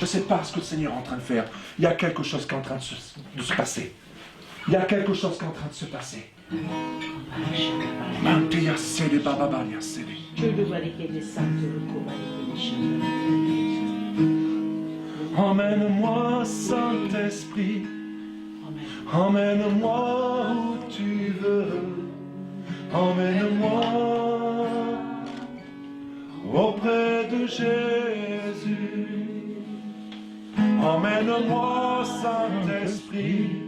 ne sais pas ce que le Seigneur est en train de faire. Il y a quelque chose qui est en train de se passer. Il y a quelque chose qui est en train de se passer. Emmène-moi, Saint-Esprit. Emmène-moi où tu veux. Emmène-moi auprès de Jésus. Emmène-moi, Saint-Esprit.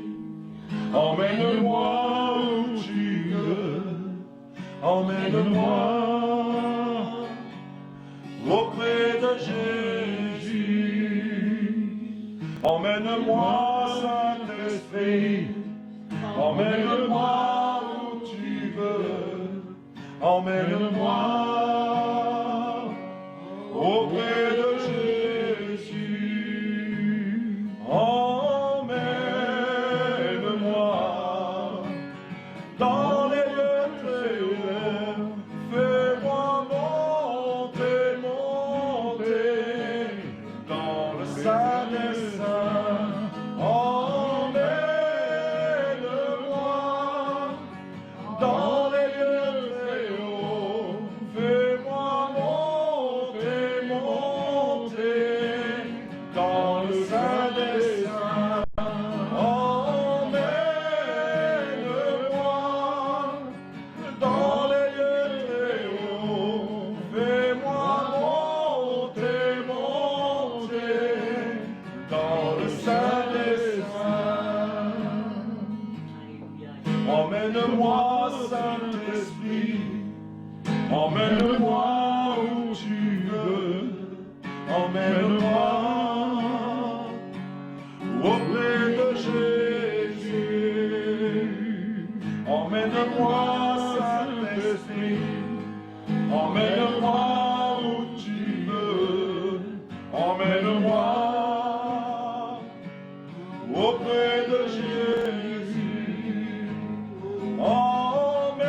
Emmène-moi où tu veux. Emmène-moi auprès de Jésus. Emmène-moi, Saint-Esprit. Emmène-moi où tu veux. Emmène-moi auprès de Jésus. Emmène-moi dans les lieux très hauts. Fais-moi monter, monter dans le Saint des Saints. Emmène-moi dans les lieux très hauts. Fais-moi monter, monter dans le Saint des Saints. Emmène-moi dans les lieux très hauts. Fais-moi monter, monter dans le Saint des Saints. Emmène-moi, Saint-Esprit. Emmène-moi où tu veux. Emmène-moi auprès de Jésus. Emmène-moi, Saint-Esprit. Emmène-moi où tu veux. Emmène-moi auprès de Jésus. Emmène-moi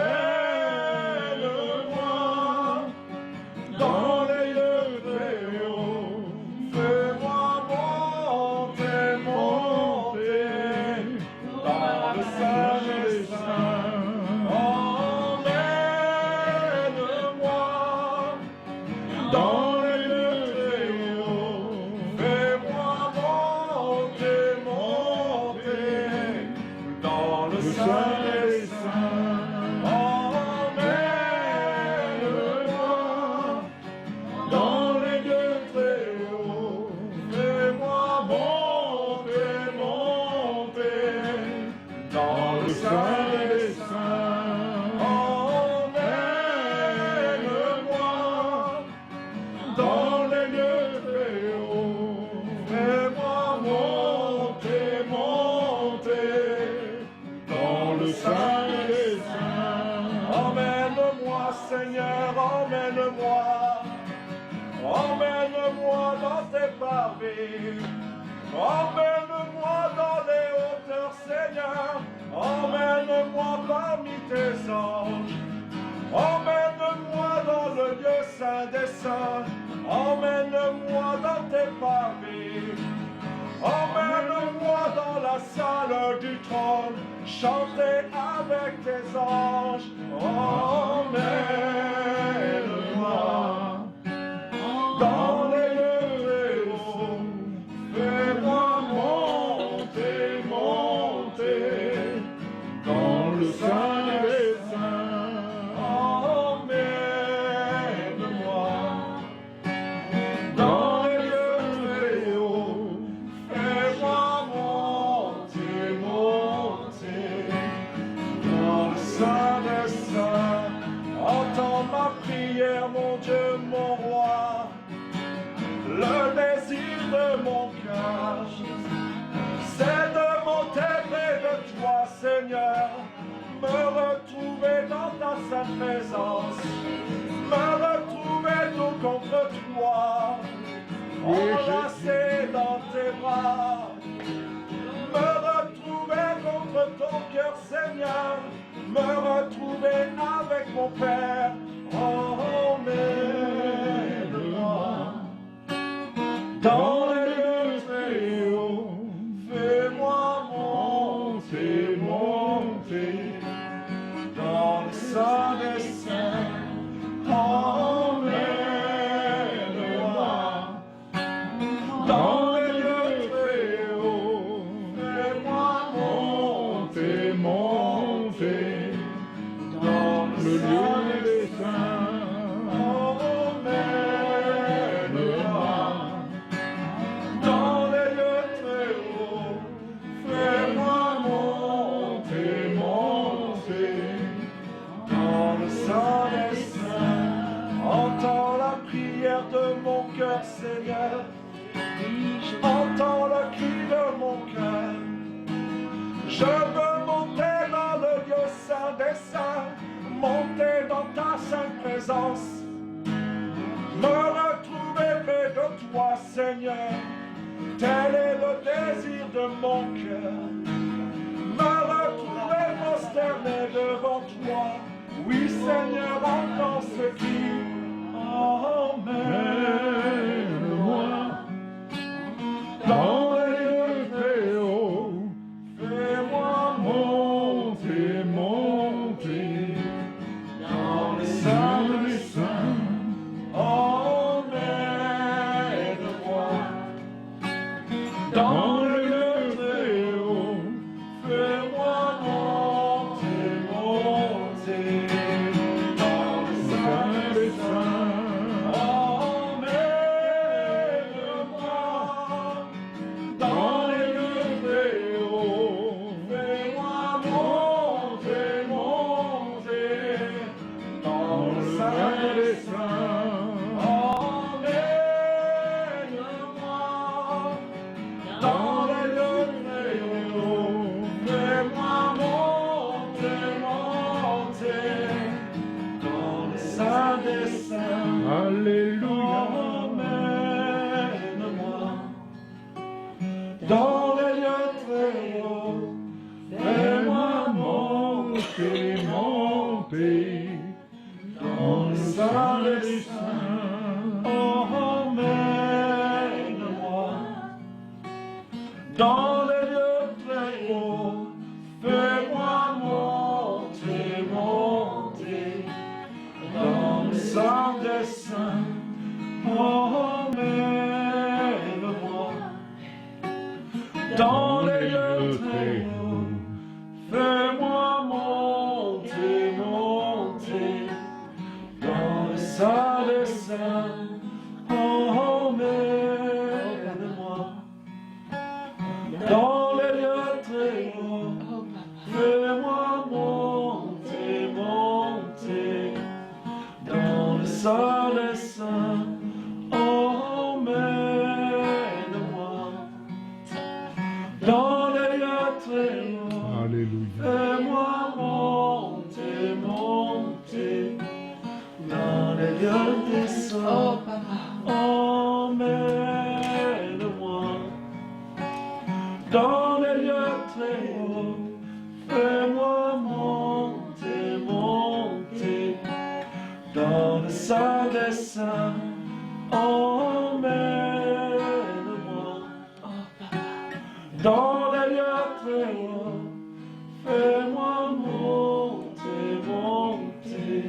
dans les lieux très hauts. Fais-moi monter, monter dans le Saint des Saints. Emmène-moi dans les lieux très hauts. Fais-moi monter, monter dans le Saint des Saints. Emmène-moi dans les lieux très hauts. Fais-moi monter, monter dans le Saint des Saints. Emmène-moi dans les lieux très hauts. Fais-moi monter, monter dans le Saint des Saints. Emmène-moi, Seigneur, emmène-moi. Emmène-moi dans tes parvis. Emmène-moi dans les hauteurs, Seigneur. Emmène-moi parmi tes anges. Emmène-moi dans le lieu saint des saints. Emmène-moi dans tes parvis. Emmène-moi dans la salle du trône. Chanter avec tes anges. Emmène-moi dans les lieux très hauts. Fais-moi monter, monter dans le Saint des Saints. Emmène-moi dans les lieux très hauts. Fais-moi monter, monter dans le Saint des Saints. Entends ma prière, mon Dieu, mon roi. Le désir de mon cœur, c'est de monter près de toi, Seigneur. Me retrouver dans ta sainte présence. Me retrouver tout contre toi. Enlacé dans tes bras. Me retrouver contre ton cœur, Seigneur. Me retrouver avec mon Père. Emmène-moi dans les lieux dans les lieux très hauts, fais-moi monter, monter dans le lieu des saints. Emmène-moi dans les lieux très hauts, fais-moi monter, monter dans le sein des saints. Entends la prière de mon cœur, Seigneur. Entends le cri de mon cœur. Je veux monter dans le lieu saint des saints, monter dans ta sainte présence, me retrouver près de toi, Seigneur. Tel est le désir de mon cœur. Me retrouver prosterné devant toi. Oui, Seigneur, entends ce cri. Emmène-moi dans les lieux très hauts, fais-moi monter, monter dans les saints des saints. Emmène-moi dans les lieux très hauts, fais-moi monter, monter dans les saints des saints. Alléluia, emmène-moi dans les lieux très hauts, fais-moi monter, monter dans le sein des saints. Emmène-moi dans les lieux très hauts, fais-moi monter, monter dans le sein des saints. Emmène-moi dans les lieux très hauts, fais-moi monter, monter dans le sein des saints. Emmène-moi dans les lieux très hauts, fais-moi monter, monter dans le sein des saints. Emmène-moi dans les lieux très hauts. Alléluia. Fais-moi monter, monter dans les lieux des saints. Emmène-moi dans les lieux très hauts. Fais-moi monter, monter dans le sein des saints. Emmène-moi dans les lieux très hauts. Fais-moi monter, monter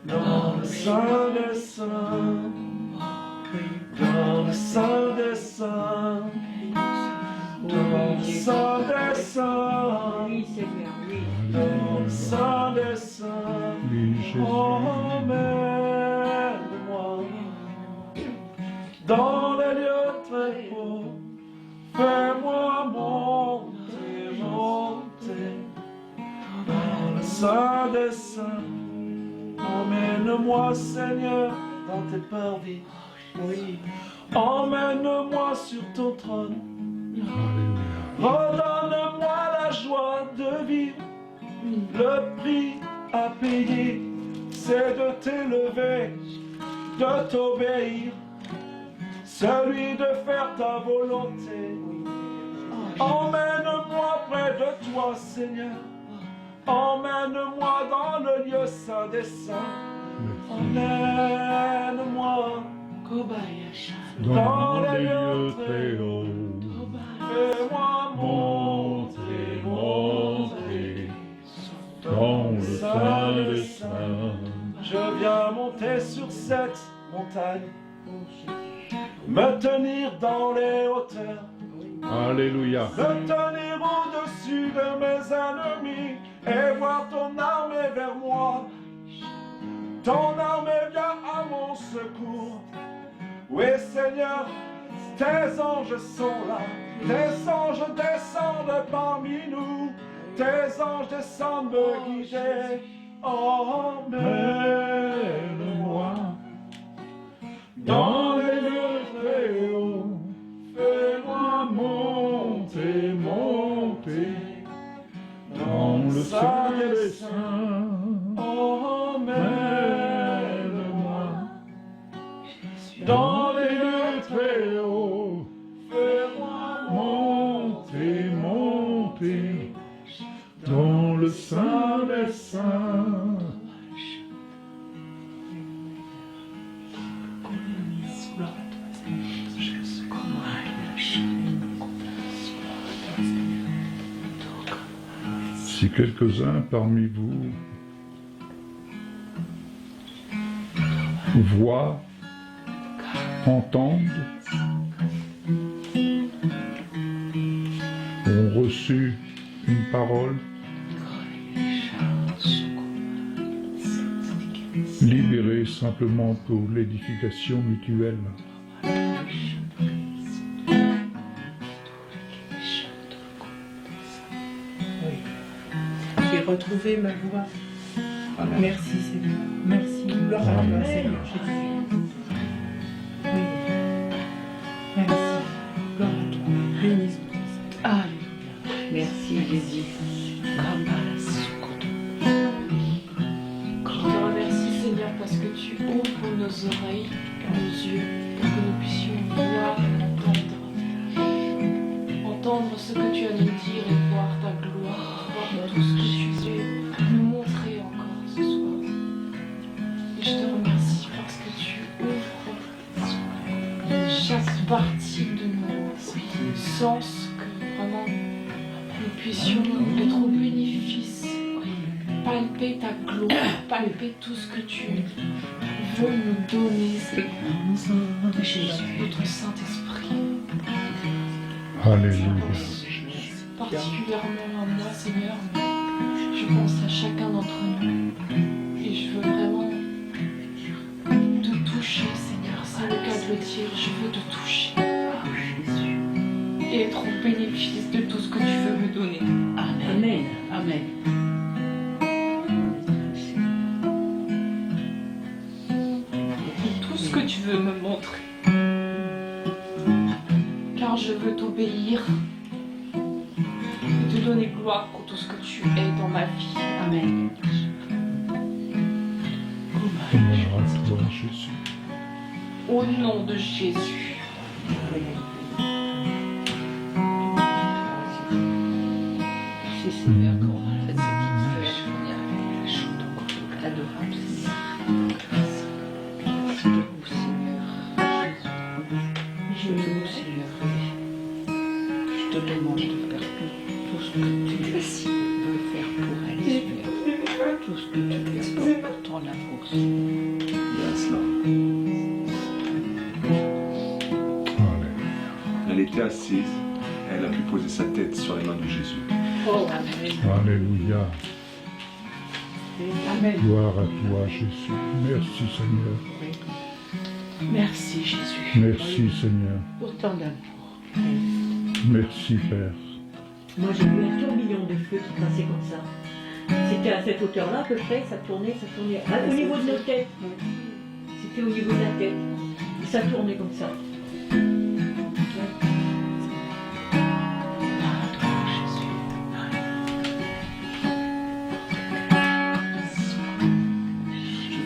dans le sein des saints. Dans le sein des saints. Dans le sein des saints. Dans le sein des saints. Emmène-moi dans les lieux très hauts. Fais-moi monter, monter dans le sein des saints. Emmène-moi, Seigneur, dans tes parvis. Oui. Emmène-moi sur ton trône. Redonne-moi la joie de vivre. Le prix à payer, c'est de t'élever, de t'obéir, celui de faire ta volonté. Emmène-moi près de toi, Seigneur. Emmène-moi dans le lieu saint des saints. Emmène-moi dans les lieux très hauts. Fais-moi monter, monter dans le sein des saints. Je viens monter sur cette montagne. me tenir dans les hauteurs, Alléluia. me tenir au-dessus de mes ennemis et voir ton armée vers moi. Ton armée vient à mon secours. Oui, Seigneur, tes anges sont là. Tes anges descendent parmi nous. Tes anges descendent me guider. Emmène-moi dans les lieux très hauts. Fais-moi monter, monter dans le sein des saints. Emmène-moi dans les lieux très hauts. Fais-moi monter, monter dans le sein des saints. Si quelques-uns parmi vous voient, entendent, ont reçu une parole, libérée simplement pour l'édification mutuelle, j'ai retrouvé ma voix. Merci Seigneur. Merci. Gloire à toi Seigneur Jésus. Oui. Merci. Gloire à toi. Bénis-nous. Alléluia. Merci Jésus. Je te remercie Seigneur parce que tu ouvres nos oreilles, nos yeux, pour que nous puissions voir et entendre ce que tu as à nous dire et voir ta gloire, voir tout ce que tu veux nous montrer encore ce soir. Et je te remercie parce que tu ouvres chaque partie de nos sens, que vraiment nous puissions être au bénéfice, palper ta gloire, palper tout ce que tu veux nous donner, Seigneur, de ton Saint-Esprit. Alléluia. Particulièrement à moi, Seigneur, je pense à chacun d'entre nous et je veux vraiment te toucher, Seigneur. C'est le cas de le dire, je veux te toucher et être au bénéfice de tout ce que tu veux me donner. Amen. Amen. Et tout ce que tu veux me montrer. Car je veux t'obéir et te donner gloire pour tout ce que tu es dans ma vie. Amen. Gloire à toi, Jésus. Au nom de Jésus. Merci Seigneur pour cette petite Seigneur. Adorable Seigneur. Je te loue Seigneur. Je te demande de faire tout ce que tu veux faire pour elle, Seigneur. Tout ce que tu lui apportes pour ton amour, Seigneur. Yes, Lord. Alléluia. Elle était assise, elle a pu poser sa tête sur les mains de Jésus. Oh, Amen. Alléluia. Amen. Gloire à toi, Jésus. Merci, Seigneur. Merci Jésus. Merci, Seigneur. Pour tant d'amour. Merci, Père. Moi j'ai vu un tourbillon de feu qui passait comme ça. C'était à cette hauteur-là à peu près, ça tournait. Au niveau de nos têtes. C'était au niveau de la tête. Et ça tournait comme ça.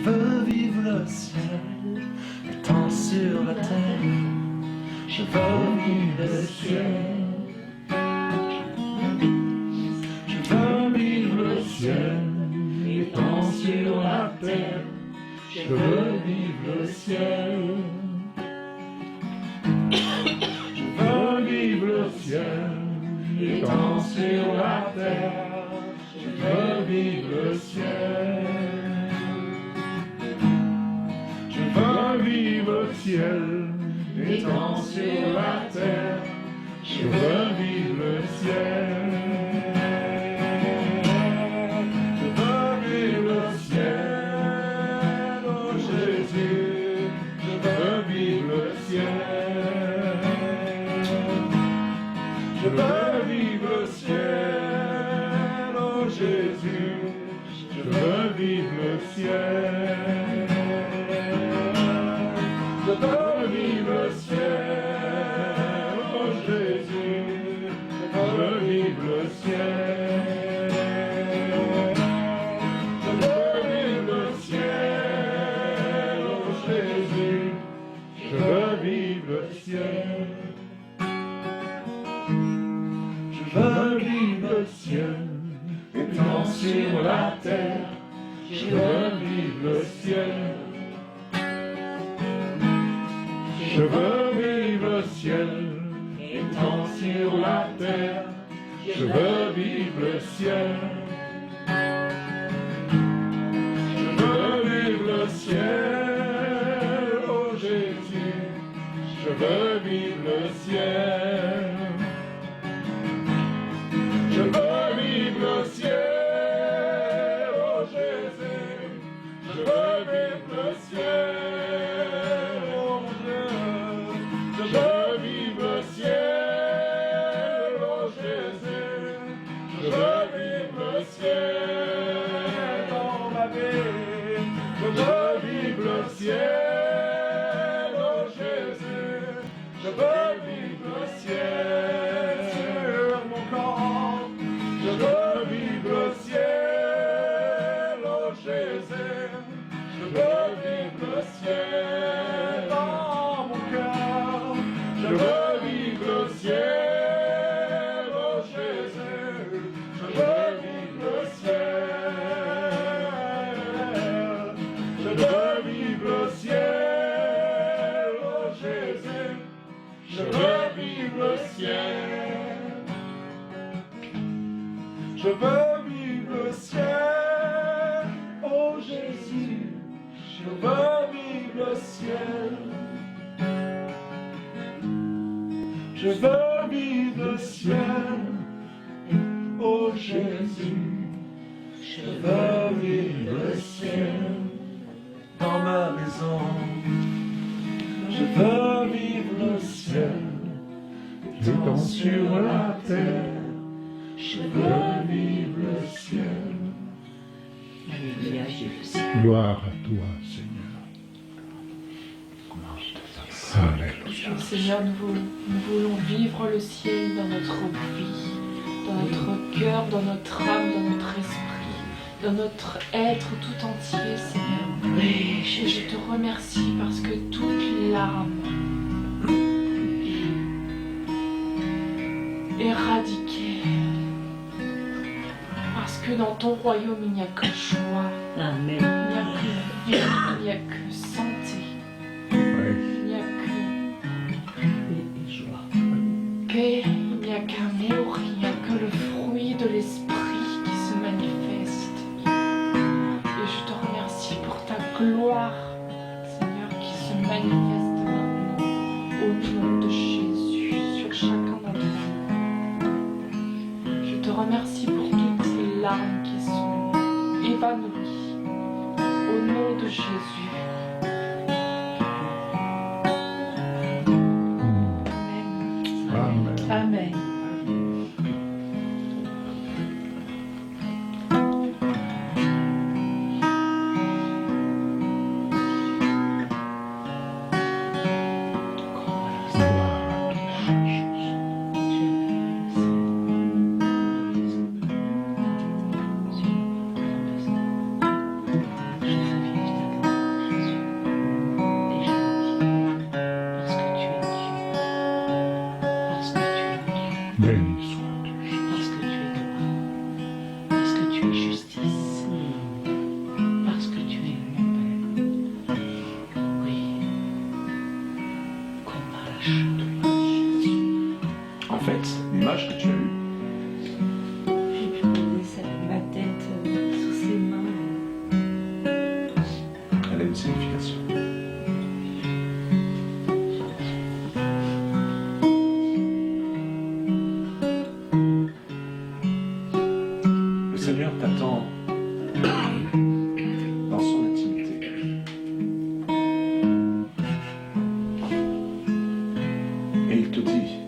Je veux vivre le ciel, étant sur la terre. Je veux vivre le ciel. Je veux vivre le ciel, étant sur la terre. Je veux vivre le ciel. Je veux vivre le ciel, étant sur la terre. Je veux vivre le ciel. Je veux vivre le ciel, étant sur la terre, je veux vivre le ciel. Je veux vivre le ciel, oh Jésus, je veux vivre le ciel. Je veux vivre le ciel, oh Jésus, je veux vivre le ciel. Je veux vivre le ciel, oh Jésus, je veux vivre le ciel. Je veux vivre le ciel, oh Jésus, je veux vivre le ciel. Je veux vivre le ciel, étant sur la terre, je veux vivre le ciel. Je veux vivre le ciel, étant sur la terre, je veux vivre le ciel. Je veux vivre le ciel, oh Jésus, je veux vivre le ciel. Je veux vivre le ciel, oh Jésus, je veux vivre le ciel. Je veux vivre le ciel, oh Jésus, je veux vivre le ciel dans ma vie. Je veux vivre le ciel, oh Jésus, je veux vivre le ciel sur mon corps. Je veux vivre le ciel, oh Jésus, je veux vivre le ciel dans mon cœur. Je veux vivre le ciel, oh Jésus, je veux vivre le ciel. Je veux vivre le ciel, oh Jésus, je veux vivre le ciel. Je veux vivre le ciel, oh Jésus, je veux vivre le ciel. Je veux vivre le ciel, oh Jésus, je veux vivre le ciel dans ma maison. Je veux vivre le ciel, étant sur la terre, je veux vivre le ciel. Alléluia, Jésus. Gloire à toi, Seigneur. Alléluia. Seigneur, nous voulons vivre le ciel dans notre vie, dans notre cœur, dans notre âme, dans notre esprit, dans notre être tout entier, Seigneur. Et je te remercie parce que toute larme est éradiquée. Parce que dans ton royaume, il n'y a que joie, Amen. il n'y a que vie, il n'y a que santé, Oui. il n'y a que paix, il n'y a qu'amour, il n'y a que le fruit de l'esprit qui se manifeste. Et je te remercie pour ta gloire, Seigneur, qui se manifeste maintenant au nom de Jésus sur chacun d'entre nous. Je te remercie pour toutes ces larmes qui sont évanouies au nom de Jésus. Amen. Amen. Gloire à toi, Jésus. Béni sois-tu, Jésus. Parce que tu es justice. Parce que tu es mon Père. Oui. Comme à la Jésus. En fait, l'image que tu as eue, J'ai pu poser ma tête sous ses mains. elle a une signification. Et il te dit,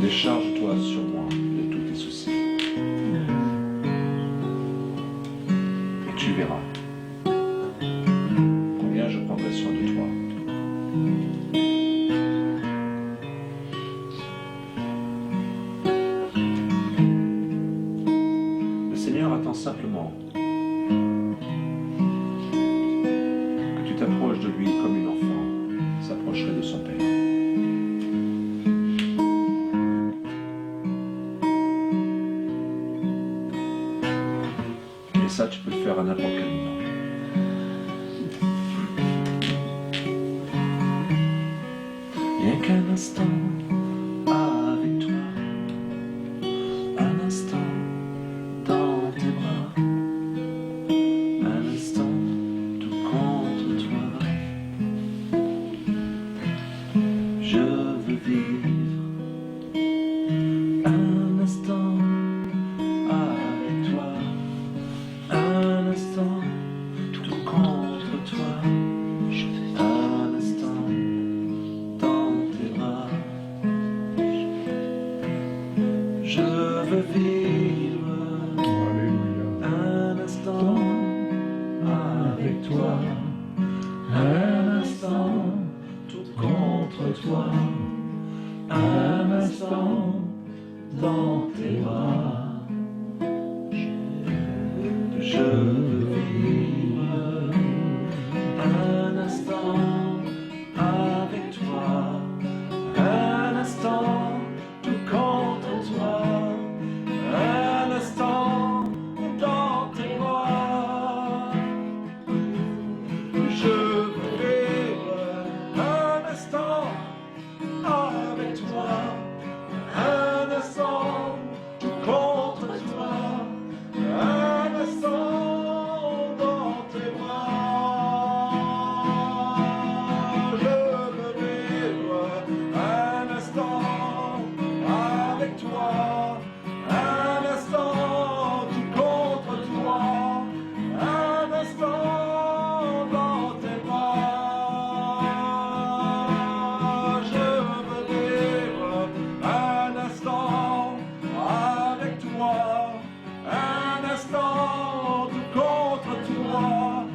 décharge-toi sur moi de tous tes soucis. Et tu verras combien je prendrai soin de toi. Le Seigneur attend simplement que tu t'approches de lui comme une enfant s'approcherait de son père. Et ça, tu peux le faire à n'importe quel moment. Rien qu'un instant avec toi, un instant dans tes bras, un instant tout contre toi. Je veux vivre un instant avec toi, un instant tout contre toi. Je veux un instant dans tes bras. Je veux vivre Alléluia. un instant avec toi, un instant tout contre toi, un instant dans tes bras. Je veux vivre un instant avec toi, un instant tout contre toi, un instant dans tes bras. Je veux vivre un instant avec toi, un instant tout contre toi, un instant dans tes bras. Je veux vivre un instant avec toi, un instant tout contre toi, un instant dans tes bras. Je veux vivre un instant avec toi, un instant tout contre toi,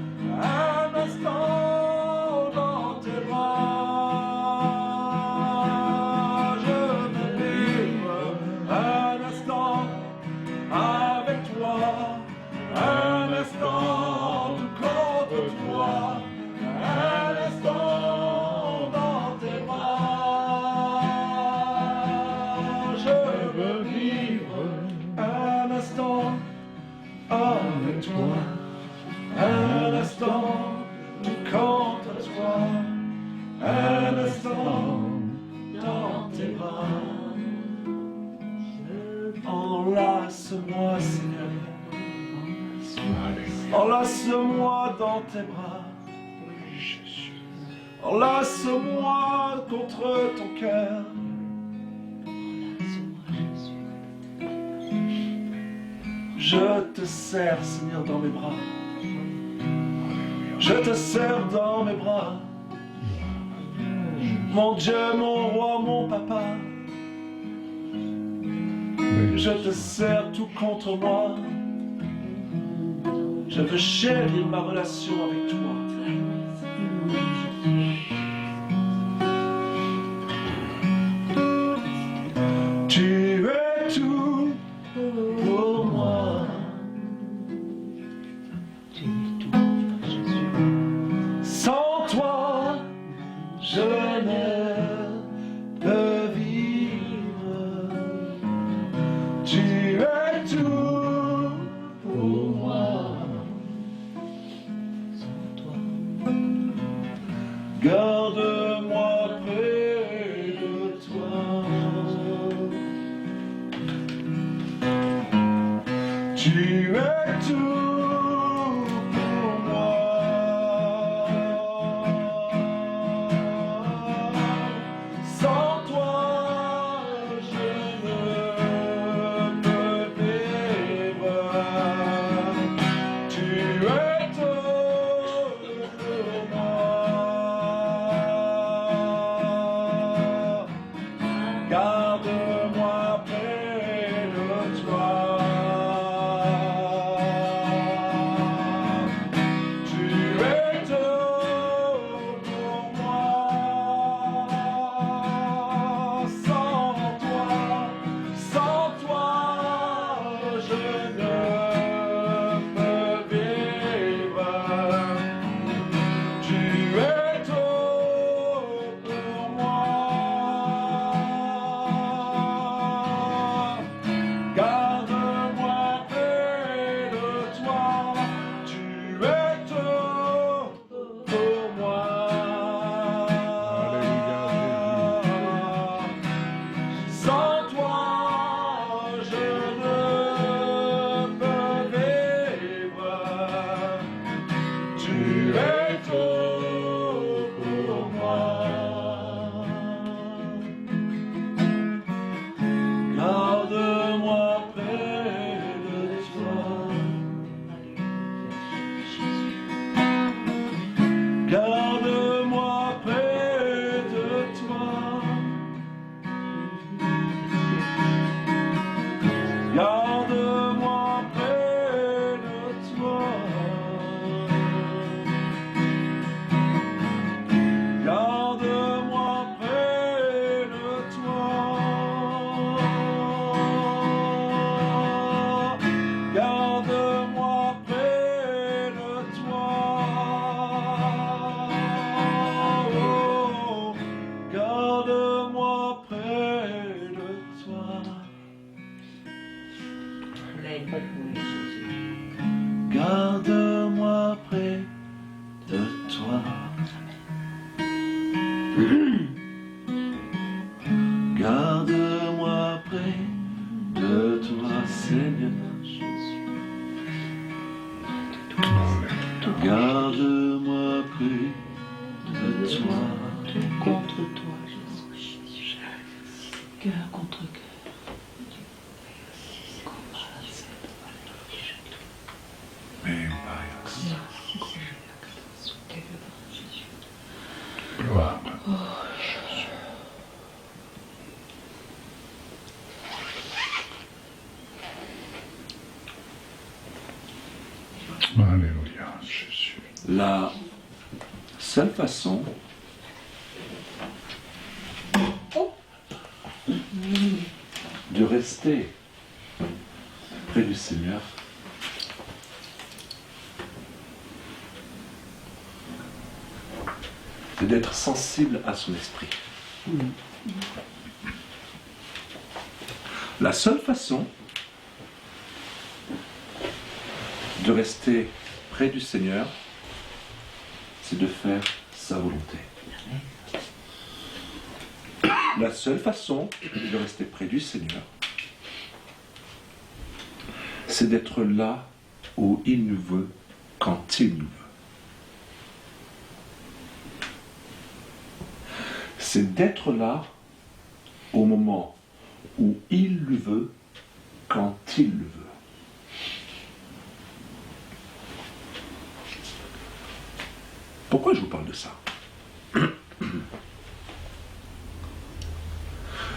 un instant dans tes bras. Je veux vivre un instant avec toi, un instant tout contre toi, un instant dans tes bras. Je veux vivre un instant avec toi, un instant tout contre toi, un instant dans tes bras. Enlace-moi, Seigneur, Alléluia. enlace-moi dans tes bras, Jésus. enlace-moi contre ton cœur. Je te serre, Seigneur, dans mes bras. Je te serre dans mes bras. Mon Dieu, mon roi, mon papa. Je te serre tout contre moi. Je veux chérir ma relation avec toi. Tu es tout pour moi. Tu es tout, Jésus. Sans toi, je ne peux vivre. Tu es tout pour moi. Sans toi, Garde-moi près de toi. Tu es tout pour moi. Sans toi, je ne peux vivre. Tu es tout pour moi. Garde-moi près de toi, Seigneur. Garde-moi près de toi. Contre toi, Jésus. Cœur contre cœur. Gloire. Alléluia, Jésus. La seule façon de rester près du Seigneur, c'est d'être sensible à son esprit. La seule façon de rester près du Seigneur, c'est de faire sa volonté. La seule façon de rester près du Seigneur, c'est d'être là où il nous veut, quand il nous veut. C'est d'être là au moment où il le veut, quand il le veut. Pourquoi je vous parle de ça?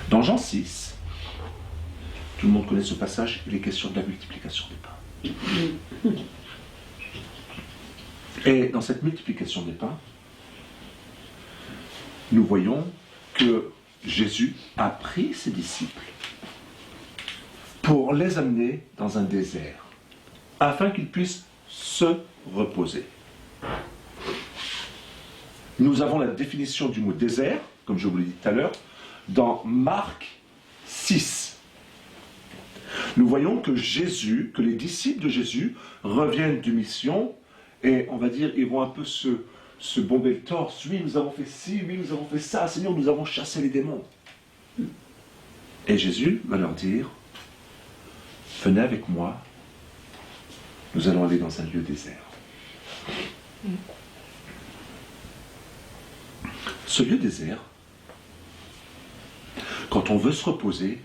Dans Jean 6, tout le monde connaît ce passage, il est question de la multiplication des pains. Et dans cette multiplication des pains, nous voyons que Jésus a pris ses disciples pour les amener dans un désert, afin qu'ils puissent se reposer. Nous avons la définition du mot désert, comme je vous l'ai dit tout à l'heure, dans Marc 6. Nous voyons que Jésus, que les disciples de Jésus reviennent d'une mission et on va dire, ils vont un peu se bomber le torse. Oui, nous avons fait ci, oui, nous avons fait ça, Seigneur, nous avons chassé les démons. Et Jésus va leur dire, venez avec moi, nous allons aller dans un lieu désert. Ce lieu désert, quand on veut se reposer,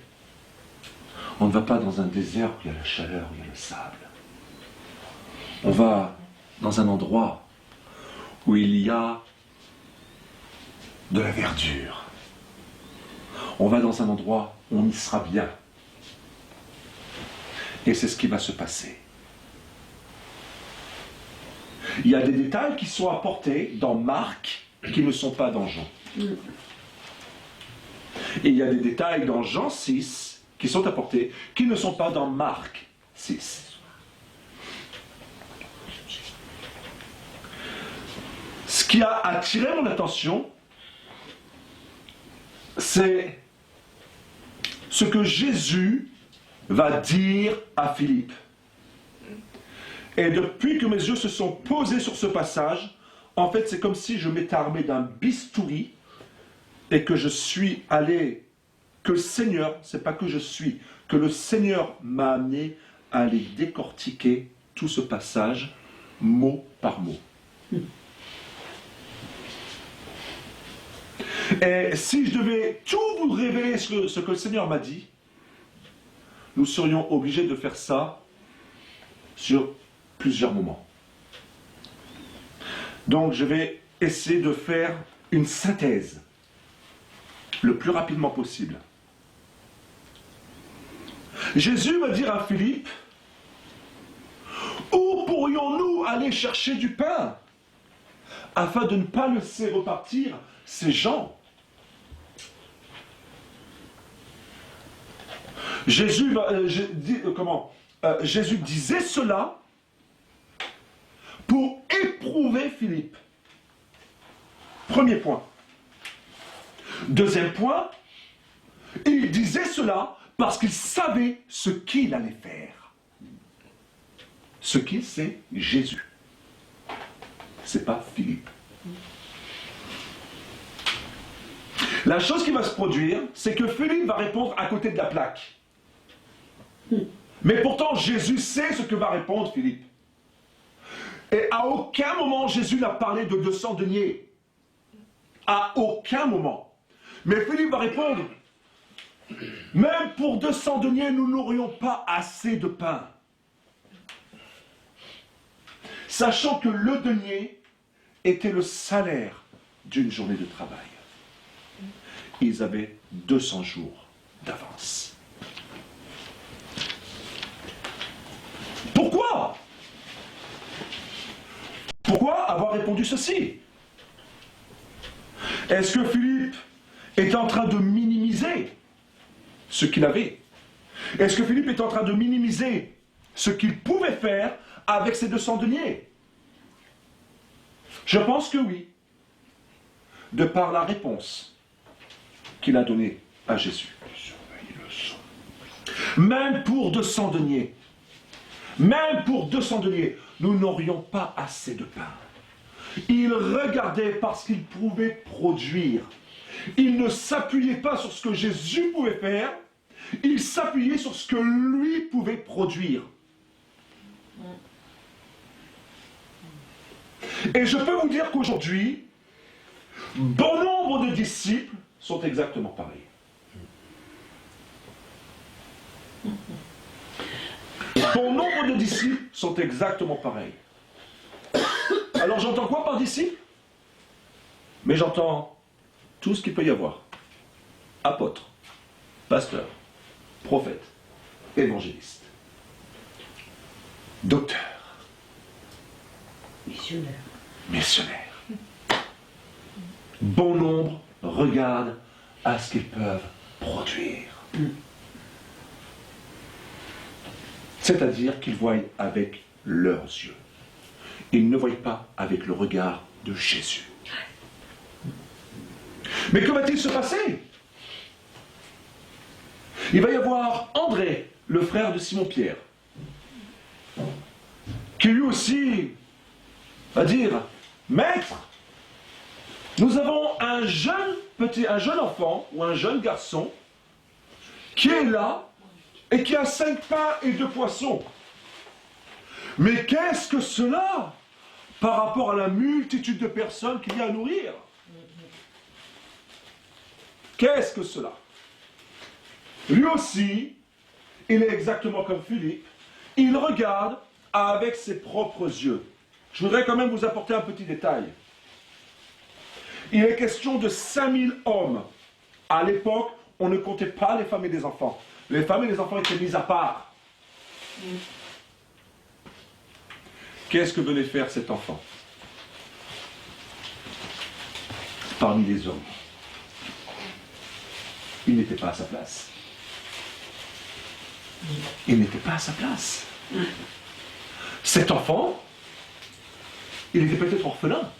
on ne va pas dans un désert où il y a la chaleur, où il y a le sable. On va dans un endroit où il y a de la verdure. On va dans un endroit où on y sera bien. Et c'est ce qui va se passer. Il y a des détails qui sont apportés dans Marc qui ne sont pas dans Jean. Et il y a des détails dans Jean 6 qui sont apportés qui ne sont pas dans Marc 6. Ce qui a attiré mon attention, c'est ce que Jésus va dire à Philippe. Et depuis que mes yeux se sont posés sur ce passage, en fait, c'est comme si je m'étais armé d'un bistouri et que je suis allé, que le Seigneur, c'est pas que je suis, que le Seigneur m'a amené à aller décortiquer tout ce passage, mot par mot. Et si je devais tout vous révéler ce que le Seigneur m'a dit, nous serions obligés de faire ça sur plusieurs moments. Donc je vais essayer de faire une synthèse le plus rapidement possible. Jésus va dire à Philippe, où pourrions-nous aller chercher du pain afin de ne pas laisser repartir ces gens? Jésus disait cela pour éprouver Philippe. Premier point. Deuxième point, il disait cela parce qu'il savait ce qu'il allait faire. Ce qu'il c'est Jésus. C'est pas Philippe. La chose qui va se produire, c'est que Philippe va répondre à côté de la plaque. Mais pourtant, Jésus sait ce que va répondre Philippe. Et à aucun moment, Jésus n'a parlé de 200 deniers. À aucun moment. Mais Philippe va répondre, même pour 200 deniers, nous n'aurions pas assez de pain. Sachant que le denier était le salaire d'une journée de travail. Ils avaient 200 jours d'avance. Pourquoi? Pourquoi avoir répondu ceci? Est-ce que Philippe est en train de minimiser ce qu'il avait? Est-ce que Philippe est en train de minimiser ce qu'il pouvait faire avec ses 200 deniers? Je pense que oui, de par la réponse qu'il a donnée à Jésus. Même pour 200 deniers, nous n'aurions pas assez de pain. Il regardait parce qu'il pouvait produire. Il ne s'appuyait pas sur ce que Jésus pouvait faire, il s'appuyait sur ce que lui pouvait produire. Et je peux vous dire qu'aujourd'hui, bon nombre de disciples sont exactement pareils. Bon nombre de disciples sont exactement pareils. Alors j'entends quoi par disciple? Mais j'entends tout ce qu'il peut y avoir. Apôtre, pasteur, prophète, évangéliste, docteur, missionnaire. Bon nombre regardent à ce qu'ils peuvent produire. C'est-à-dire qu'ils voient avec leurs yeux. Ils ne voient pas avec le regard de Jésus. Mais que va-t-il se passer? Il va y avoir André, le frère de Simon-Pierre, qui lui aussi va dire, Maître, nous avons un jeune enfant ou un jeune garçon qui est là et qui a 5 pains et 2 poissons. Mais qu'est-ce que cela par rapport à la multitude de personnes qu'il y a à nourrir? Qu'est-ce que cela? Lui aussi, il est exactement comme Philippe. Il regarde avec ses propres yeux. Je voudrais quand même vous apporter un petit détail. Il est question de 5000 hommes. À l'époque, on ne comptait pas les femmes et les enfants. Les femmes et les enfants étaient mis à part. Qu'est-ce que venait faire cet enfant parmi les hommes? Il n'était pas à sa place. Il n'était pas à sa place. Cet enfant, il était peut-être orphelin.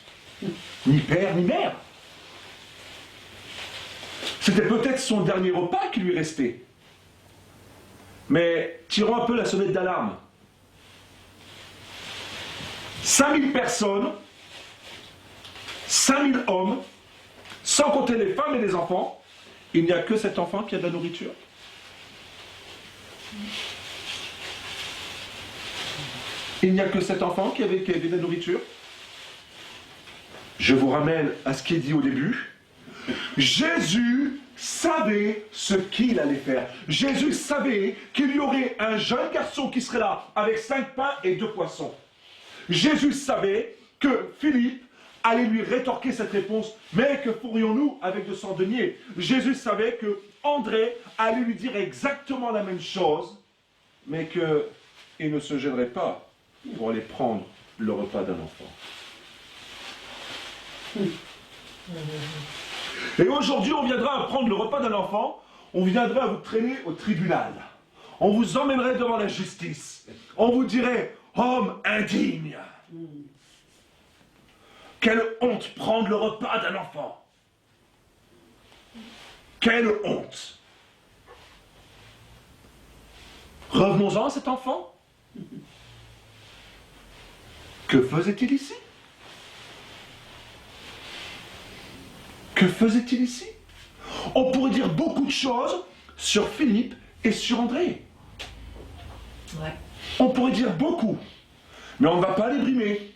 Ni père, ni mère. C'était peut-être son dernier repas qui lui restait. Mais tirons un peu la sonnette d'alarme. 5000 personnes, 5000 hommes, sans compter les femmes et les enfants, il n'y a que cet enfant qui a de la nourriture. Il n'y a que cet enfant qui avait de la nourriture. Je vous ramène à ce qui est dit au début. Jésus savait ce qu'il allait faire. Jésus savait qu'il y aurait un jeune garçon qui serait là avec 5 pains et 2 poissons. Jésus savait que Philippe allait lui rétorquer cette réponse. Mais que ferions-nous avec 200 deniers? Jésus savait que André allait lui dire exactement la même chose, mais qu'il ne se gênerait pas pour aller prendre le repas d'un enfant. Et aujourd'hui, on viendra prendre le repas d'un enfant, on viendra vous traîner au tribunal. On vous emmènerait devant la justice. On vous dirait, homme indigne. Quelle honte prendre le repas d'un enfant. Quelle honte. Revenons-en à cet enfant. Que faisait-il ici? Que faisait-il ici? On pourrait dire beaucoup de choses sur Philippe et sur André. Ouais. On pourrait dire beaucoup, mais on ne va pas les brimer.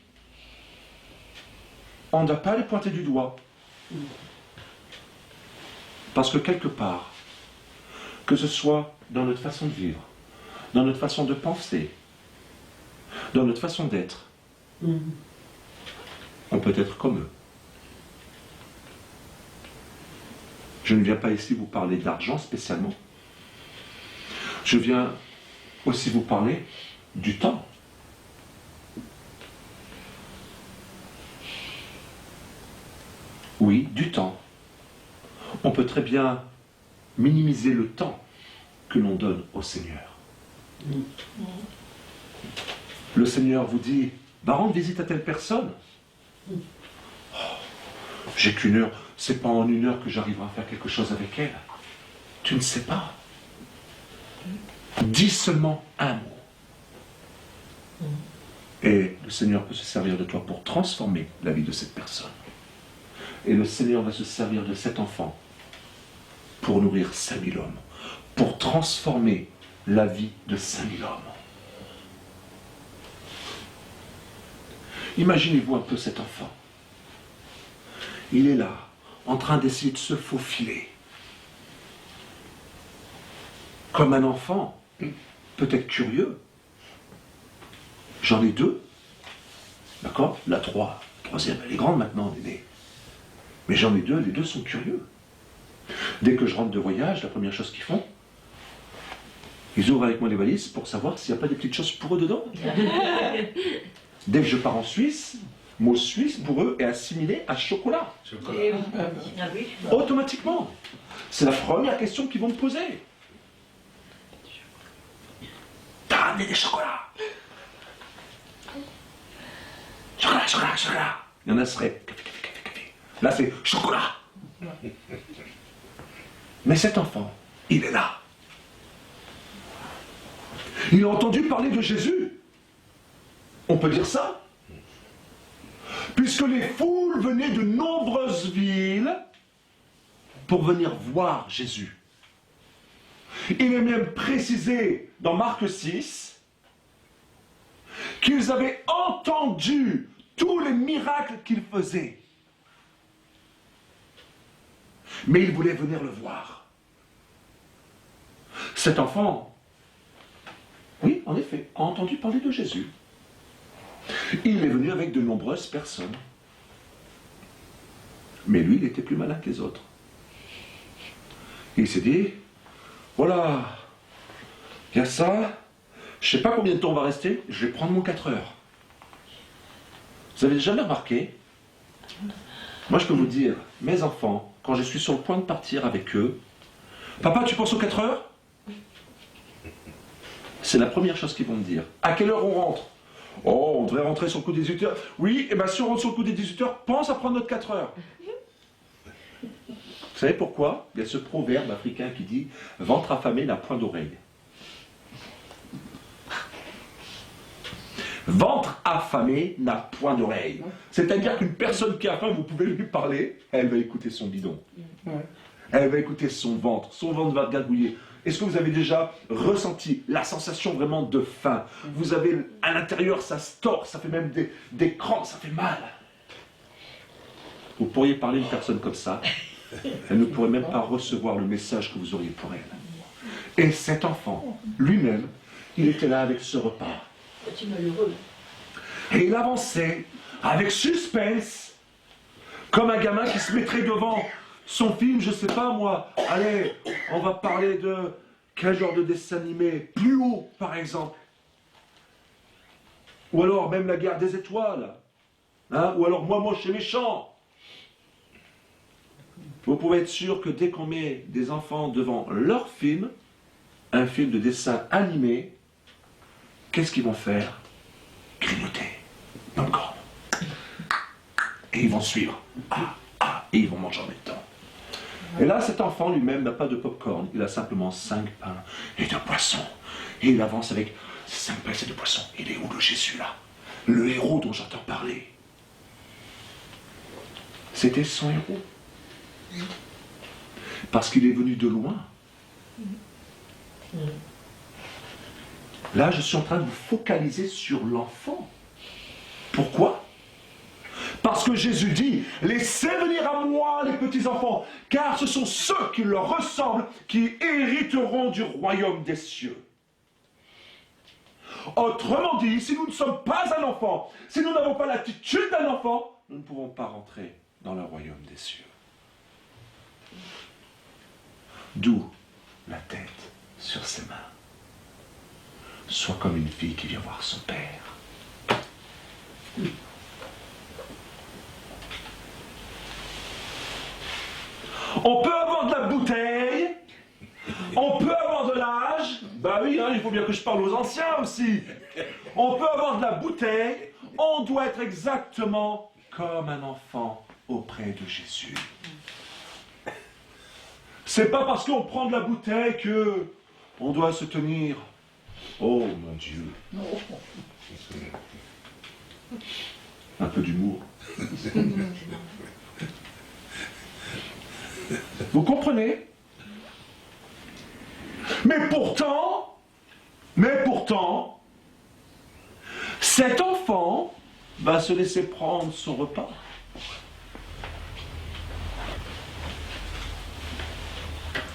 On ne va pas les pointer du doigt. Parce que quelque part, que ce soit dans notre façon de vivre, dans notre façon de penser, dans notre façon d'être, on peut être comme eux. Je ne viens pas ici vous parler d'argent spécialement. Je viens aussi vous parler du temps. Oui, du temps. On peut très bien minimiser le temps que l'on donne au Seigneur. Le Seigneur vous dit, va rendre visite à telle personne. Oh, j'ai qu'une heure, c'est pas en une heure que j'arriverai à faire quelque chose avec elle. Tu ne sais pas. Dis seulement un mot. Et le Seigneur peut se servir de toi pour transformer la vie de cette personne. Et le Seigneur va se servir de cet enfant pour nourrir 5000 hommes, pour transformer la vie de 5000 hommes. Imaginez-vous un peu cet enfant. Il est là, en train d'essayer de se faufiler. Comme un enfant, peut-être curieux. J'en ai 2. D'accord? La troisième, elle est grande maintenant, l'aînée. Mais j'en ai 2, les 2 sont curieux. Dès que je rentre de voyage, la première chose qu'ils font, ils ouvrent avec moi les valises pour savoir s'il n'y a pas des petites choses pour eux dedans. Dès que je pars en Suisse, mot suisse pour eux est assimilé à chocolat. Ah oui. Automatiquement. C'est la première question qu'ils vont me poser. T'as ramené des chocolats? Chocolat, chocolat, chocolat. Il y en a serait café, café, café, café. Là c'est chocolat. Mais cet enfant, il est là. Il a entendu parler de Jésus. On peut dire ça? Puisque les foules venaient de nombreuses villes pour venir voir Jésus. Il est même précisé dans Marc 6 qu'ils avaient entendu tous les miracles qu'il faisait. Mais ils voulaient venir le voir. Cet enfant, oui, en effet, a entendu parler de Jésus. Il est venu avec de nombreuses personnes. Mais lui, il était plus malin que les autres. Il s'est dit, voilà, il y a ça, je ne sais pas combien de temps on va rester, je vais prendre mon 4 heures. Vous avez jamais remarqué? Moi, je peux vous dire, mes enfants, quand je suis sur le point de partir avec eux, papa, tu penses aux 4 heures? C'est la première chose qu'ils vont me dire. À quelle heure on rentre? Oh, on devrait rentrer sur le coup des 18 heures. Oui, et bien si on rentre sur le coup des 18 heures, pense à prendre notre 4 heures. Vous savez pourquoi? Il y a ce proverbe africain qui dit « ventre affamé n'a point d'oreille ». Ventre affamé n'a point d'oreille. C'est-à-dire qu'une personne qui a faim, vous pouvez lui parler, elle va écouter son bidon. Elle va écouter son ventre va gargouiller. Est-ce que vous avez déjà ressenti la sensation vraiment de faim? Vous avez à l'intérieur, ça se tord, ça fait même des crampes, ça fait mal. Vous pourriez parler à une personne comme ça, elle ne pourrait même pas recevoir le message que vous auriez pour elle. Et cet enfant, lui-même, il était là avec ce repas. C'est malheureux. Et il avançait avec suspense, comme un gamin qui se mettrait devant son film, je sais pas moi, allez, on va parler de quel genre de dessin animé, plus haut par exemple. Ou alors même la guerre des étoiles. Hein? Ou alors moi moche et méchant. Vous pouvez être sûr que dès qu'on met des enfants devant leur film, un film de dessin animé, qu'est-ce qu'ils vont faire? Grignoter. Popcorn. Et ils vont suivre. Et ils vont manger en même temps. Et là, cet enfant lui-même n'a pas de popcorn. Il a simplement 5 pains et 2 poissons. Et il avance avec 5 pains et 2 poissons. Il est où le Jésus là? Le héros dont j'entends parler. C'était son héros. Parce qu'il est venu de loin. Là, je suis en train de vous focaliser sur l'enfant. Pourquoi? Parce que Jésus dit, laissez venir à moi les petits-enfants, car ce sont ceux qui leur ressemblent qui hériteront du royaume des cieux. Autrement dit, si nous ne sommes pas un enfant, si nous n'avons pas l'attitude d'un enfant, nous ne pouvons pas rentrer dans le royaume des cieux. D'où la tête sur ses mains. Sois comme une fille qui vient voir son père. On peut avoir de la bouteille, on peut avoir de l'âge, bah oui, hein, il faut bien que je parle aux anciens aussi. On peut avoir de la bouteille, on doit être exactement comme un enfant auprès de Jésus. C'est pas parce qu'on prend de la bouteille que on doit se tenir. Oh mon Dieu. Un peu d'humour. Vous comprenez? Mais pourtant, cet enfant va se laisser prendre son repas.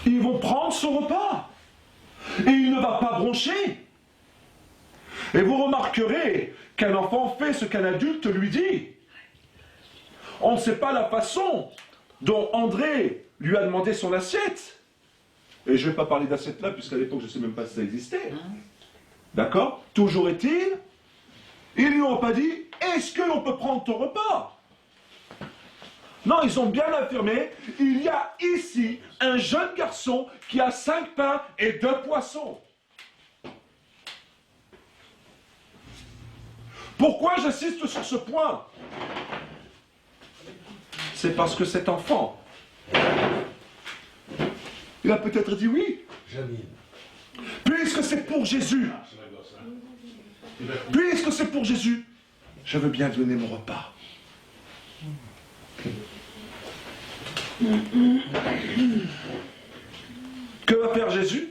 Ils vont prendre son repas. Et il ne va pas broncher. Et vous remarquerez qu'un enfant fait ce qu'un adulte lui dit. On ne sait pas la façon dont André lui a demandé son assiette. Et je ne vais pas parler d'assiette là, puisqu'à l'époque, je ne sais même pas si ça existait. D'accord? Toujours est-il, ils lui ont pas dit, est-ce que l'on peut prendre ton repas? Non, ils ont bien affirmé, il y a ici un jeune garçon qui a 5 pains et 2 poissons. Pourquoi j'insiste sur ce point? C'est parce que cet enfant, il a peut-être dit oui. Puisque c'est pour Jésus. Puisque c'est pour Jésus, je veux bien donner mon repas. Que va faire Jésus?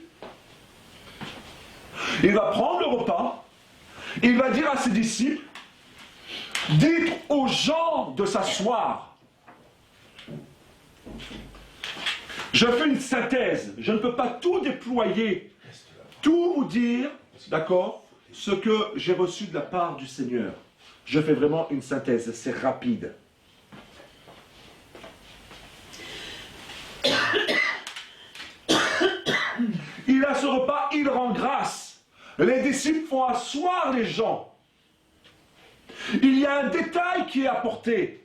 Il va prendre le repas, il va dire à ses disciples, dites aux gens de s'asseoir. Je fais une synthèse, je ne peux pas tout déployer, tout vous dire, d'accord, ce que j'ai reçu de la part du Seigneur. Je fais vraiment une synthèse, c'est rapide. Il a ce repas, il rend grâce. Les disciples font asseoir les gens. Il y a un détail qui est apporté.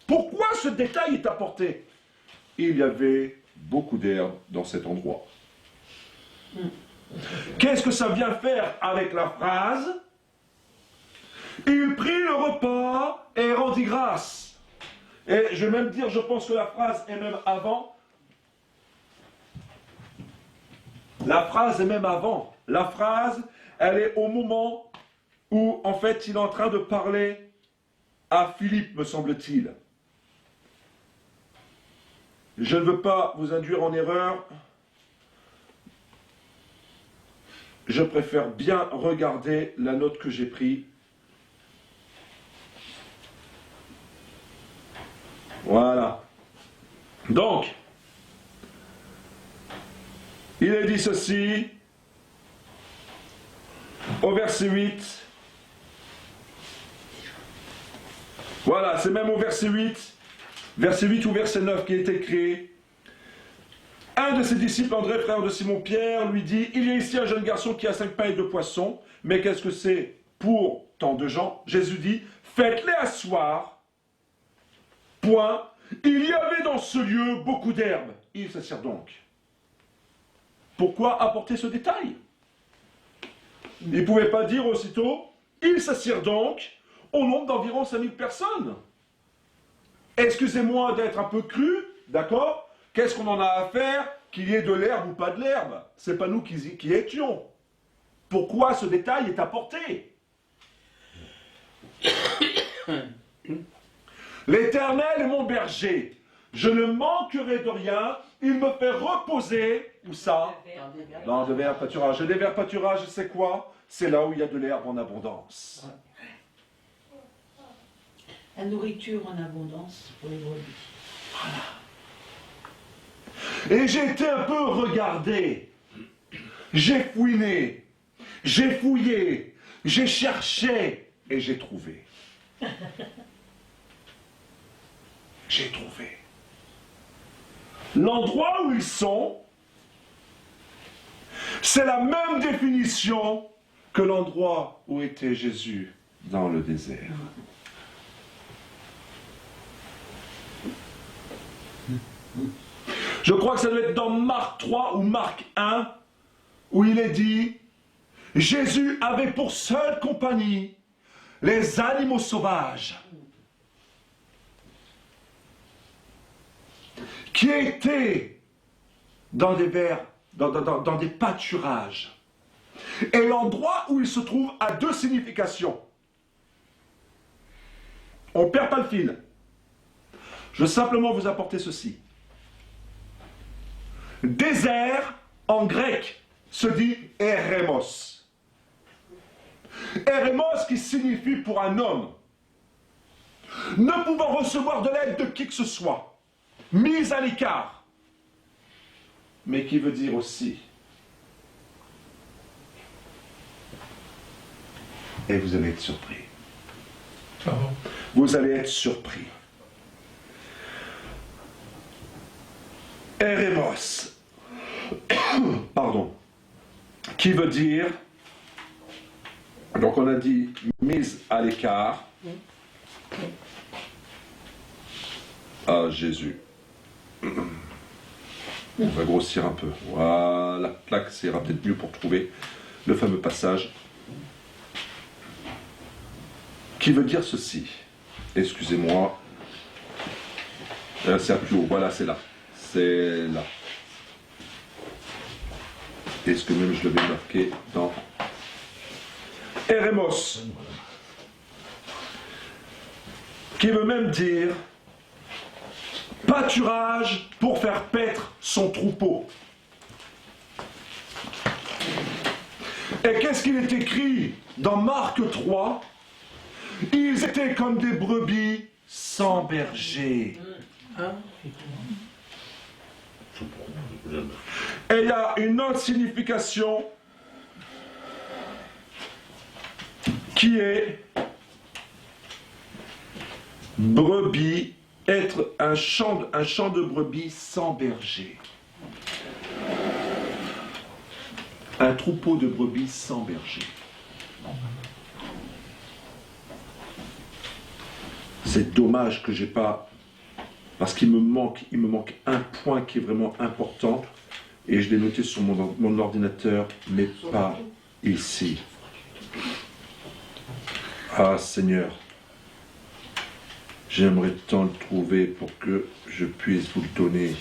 Pourquoi ce détail est apporté? Il y avait beaucoup d'herbe dans cet endroit. Qu'est-ce que ça vient faire avec la phrase? Il prit le repas et rendit grâce. Et je vais même dire, je pense que la phrase est même avant. La phrase est même avant. La phrase, elle est au moment où, en fait, il est en train de parler à Philippe, me semble-t-il. Je ne veux pas vous induire en erreur. Je préfère bien regarder la note que j'ai prise. Voilà. Donc, il est dit ceci, au verset 8. Voilà, c'est même au verset 8 ou verset 9 qui est écrit. Un de ses disciples, André, frère de Simon-Pierre, lui dit, il y a ici un jeune garçon qui a 5 pains et 2 poissons, mais qu'est-ce que c'est pour tant de gens? Jésus dit, faites-les asseoir. Point. Il y avait dans ce lieu beaucoup d'herbes. Ils s'assirent donc. Pourquoi apporter ce détail? Il ne pouvait pas dire aussitôt, ils s'assirent donc au nombre d'environ 5000 personnes. Excusez-moi d'être un peu cru, d'accord? Qu'est-ce qu'on en a à faire qu'il y ait de l'herbe ou pas de l'herbe? C'est pas nous qui étions. Pourquoi ce détail est apporté? L'Éternel est mon berger, je ne manquerai de rien, il me fait reposer, où ça? Dans de verts pâturages. Et les verts pâturages, c'est quoi? C'est là où il y a de l'herbe en abondance. La nourriture en abondance pour les brebis. Et j'ai été un peu regardé, j'ai fouiné, j'ai fouillé, j'ai cherché et j'ai trouvé. J'ai trouvé. L'endroit où ils sont, c'est la même définition que l'endroit où était Jésus dans le désert. Je crois que ça doit être dans Marc 3 ou Marc 1, où il est dit, Jésus avait pour seule compagnie les animaux sauvages qui étaient dans des dans des pâturages. Et l'endroit où il se trouve a deux significations. On ne perd pas le fil. Je veux simplement vous apporter ceci. Désert, en grec, se dit eremos. Eremos qui signifie pour un homme, ne pouvant recevoir de l'aide de qui que ce soit, mis à l'écart, mais qui veut dire aussi, et vous allez être surpris. Vous allez être surpris. Eremos, pardon, qui veut dire, donc on a dit mise à l'écart. Ah, Jésus. On va grossir un peu. Voilà, plaque, ça ira peut-être mieux pour trouver le fameux passage. Qui veut dire ceci. Excusez-moi. C'est plus haut. Voilà, c'est là. C'est là. Est-ce que même je l'avais marqué dans Eremos, qui veut même dire pâturage pour faire paître son troupeau. Et qu'est-ce qu'il est écrit dans Marc 3? Ils étaient comme des brebis sans berger. Et il y a une autre signification qui est brebis, être un champ de brebis sans berger. Un troupeau de brebis sans berger. C'est dommage que j'ai pas, parce qu'il me manque un point qui est vraiment important, et je l'ai noté sur mon ordinateur, mais pas ici. Ah Seigneur, j'aimerais tant le trouver pour que je puisse vous le donner.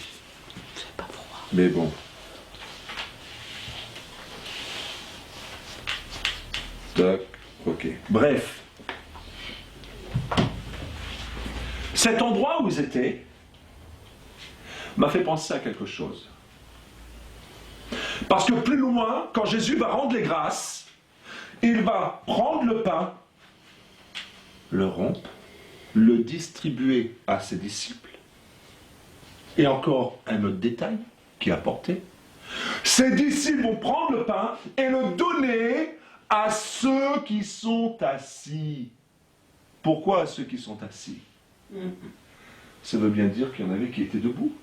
Mais bon. Tac, ok. Bref. Cet endroit où ils étaient m'a fait penser à quelque chose. Parce que plus loin, quand Jésus va rendre les grâces, il va prendre le pain, le rompre, le distribuer à ses disciples. Et encore un autre détail qui est apporté. Ses disciples vont prendre le pain et le donner à ceux qui sont assis. Pourquoi à ceux qui sont assis? Ça veut bien dire qu'il y en avait qui étaient debout.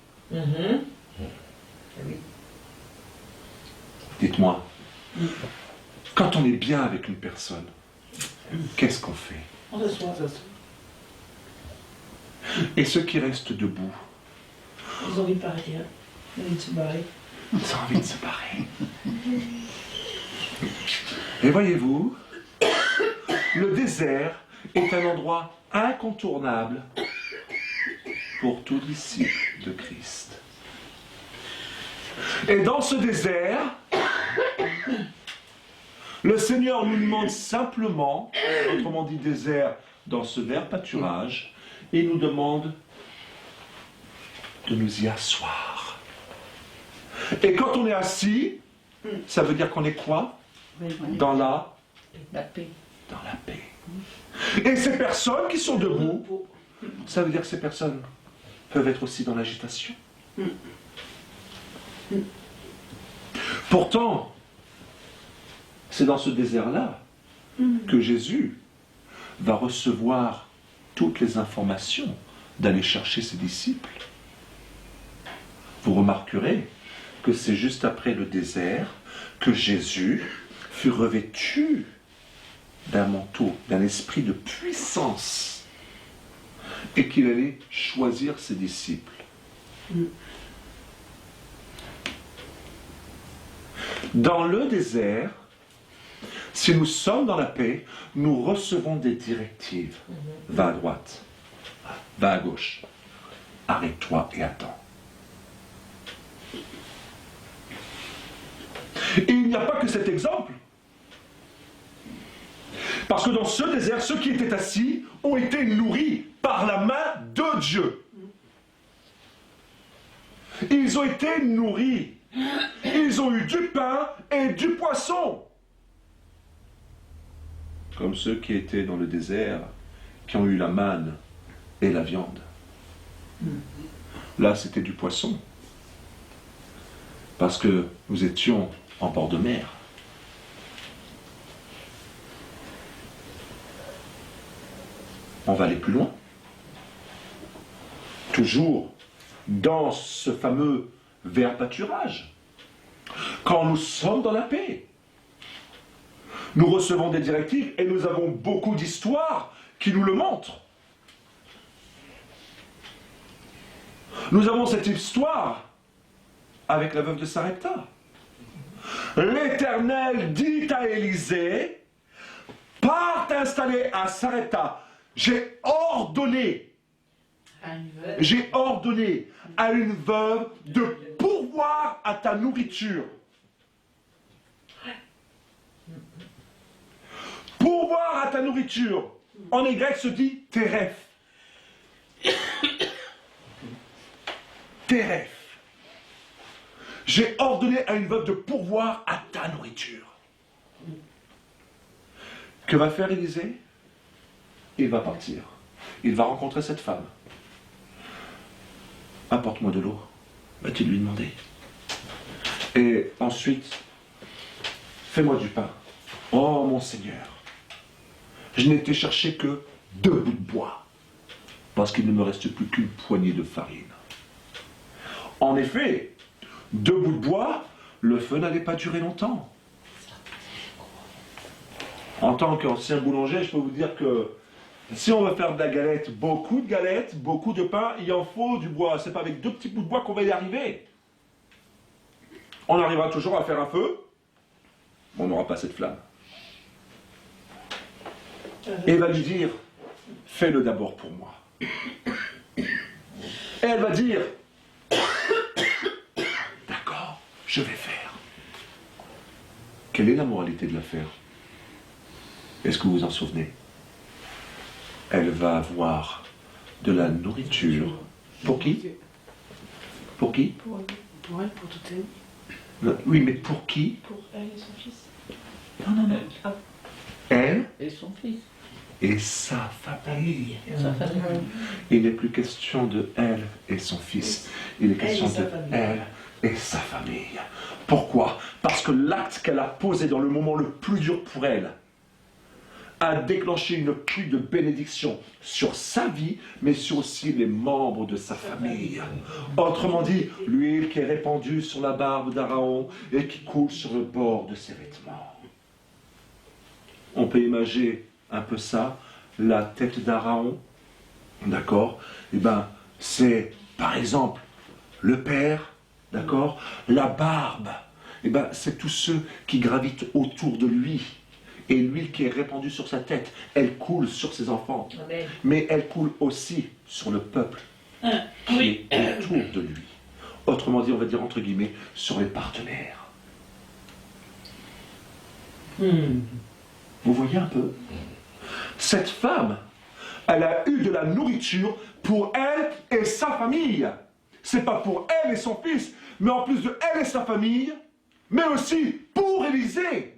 Dites-moi, quand on est bien avec une personne, qu'est-ce qu'on fait? On s'assoit. Et ceux qui restent debout, Ils ont envie de partir. Ils ont envie de se barrer. ils ont envie de se barrer. Et voyez-vous, le désert est un endroit incontournable pour tout disciple de Christ. Et dans ce désert, le Seigneur nous demande simplement, autrement dit désert, dans ce vert pâturage, il nous demande de nous y asseoir. Et quand on est assis, ça veut dire qu'on est quoi? Dans la paix. dans la paix. Et ces personnes qui sont debout, ça veut dire que ces personnes peuvent être aussi dans l'agitation. Pourtant, c'est dans ce désert-là que Jésus va recevoir toutes les informations d'aller chercher ses disciples. Vous remarquerez que c'est juste après le désert que Jésus fut revêtu d'un manteau, d'un esprit de puissance, et qu'il allait choisir ses disciples. Dans le désert, si nous sommes dans la paix, nous recevons des directives. Va à droite, va à gauche, arrête-toi et attends. Et il n'y a pas que cet exemple. Parce que dans ce désert, ceux qui étaient assis ont été nourris par la main de Dieu. Ils ont été nourris. Ils ont eu du pain et du poisson. Comme ceux qui étaient dans le désert, qui ont eu la manne et la viande. Là, c'était du poisson. Parce que nous étions en bord de mer. On va aller plus loin. Toujours dans ce fameux vert pâturage. Quand nous sommes dans la paix, nous recevons des directives et nous avons beaucoup d'histoires qui nous le montrent. Nous avons cette histoire avec la veuve de Sarepta. L'Éternel dit à Élisée, pars t'installer à Sarepta. J'ai ordonné à une veuve de pourvoir à ta nourriture. Pourvoir à ta nourriture. En grec se dit teref. Teref. J'ai ordonné à une veuve de pourvoir à ta nourriture. Que va faire Élisée? Il va partir. Il va rencontrer cette femme. Apporte-moi de l'eau, va-t-il lui demander. Et ensuite, fais-moi du pain. Oh mon Seigneur, je n'ai été chercher que 2 bouts de bois, parce qu'il ne me reste plus qu'une poignée de farine. En effet, 2 bouts de bois, le feu n'allait pas durer longtemps. En tant qu'ancien boulanger, je peux vous dire que si on veut faire de la galette, beaucoup de pain, il en faut du bois. C'est pas avec 2 petits bouts de bois qu'on va y arriver. On arrivera toujours à faire un feu, mais on n'aura pas cette flamme. Et elle va lui dire, fais-le d'abord pour moi. Et elle va dire, d'accord, je vais faire. Quelle est la moralité de l'affaire? Est-ce que vous vous en souvenez? Elle va avoir de la nourriture. Pour qui? Pour qui? Pour elle, pour toute sa vie. Oui, mais pour qui? Pour elle et son fils. Non. Elle Et son fils. et sa famille. Sa famille. Il n'est plus question de elle et son fils. Il est question de elle et sa famille. Pourquoi? Parce que l'acte qu'elle a posé dans le moment le plus dur pour elle a déclenché une pluie de bénédiction sur sa vie, mais sur aussi les membres de sa famille. Autrement dit, l'huile qui est répandue sur la barbe d'Aaron et qui coule sur le bord de ses vêtements. On peut imaginer un peu ça, la tête d'Aaron, d'accord? Eh bien, c'est, par exemple, le père, d'accord? La barbe, eh bien, c'est tous ceux qui gravitent autour de lui. Et l'huile qui est répandue sur sa tête, elle coule sur ses enfants. Amen. Mais elle coule aussi sur le peuple qui est autour de lui. Autrement dit, on va dire entre guillemets, sur les partenaires. Vous voyez un peu? Cette femme, elle a eu de la nourriture pour elle et sa famille. c'est pas pour elle et son fils, mais en plus de elle et sa famille, mais aussi pour Élisée.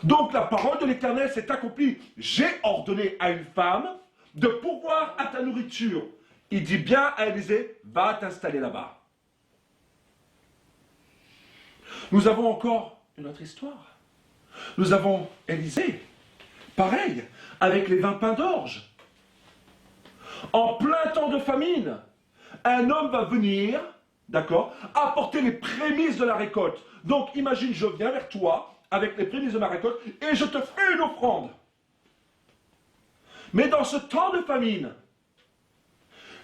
Donc la parole de l'Éternel s'est accomplie. J'ai ordonné à une femme de pourvoir à ta nourriture. Il dit bien à Élisée, va t'installer là-bas. Nous avons encore une autre histoire. Nous avons Élisée, pareil, avec les 20 pains d'orge. En plein temps de famine, un homme va venir, d'accord, apporter les prémices de la récolte. Donc imagine, je viens vers toi avec les prémices de ma récolte et je te fais une offrande. Mais dans ce temps de famine,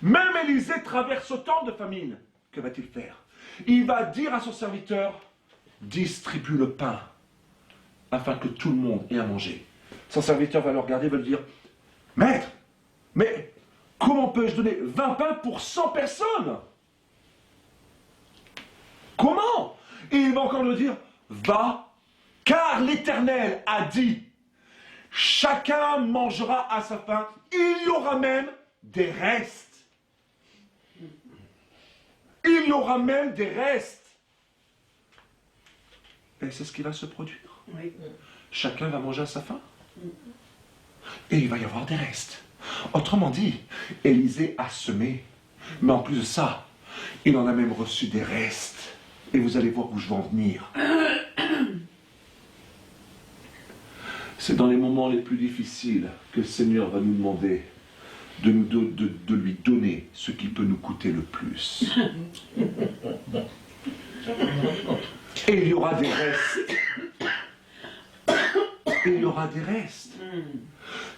même Élisée traverse ce temps de famine. Que va-t-il faire? Il va dire à son serviteur, distribue le pain afin que tout le monde ait à manger. Son serviteur va le regarder et va lui dire, maître, mais comment peux-je donner 20 pains pour 100 personnes? Comment? Et il va encore lui dire, va, car l'Éternel a dit, chacun mangera à sa faim, il y aura même des restes. Il y aura même des restes. Et c'est ce qui va se produire. Oui. Chacun va manger à sa faim. Et il va y avoir des restes. Autrement dit, Élisée a semé. Mais en plus de ça, il en a même reçu des restes. Et vous allez voir où je vais en venir. C'est dans les moments les plus difficiles que le Seigneur va nous demander de lui donner ce qui peut nous coûter le plus. Et il y aura des restes. Et il y aura des restes.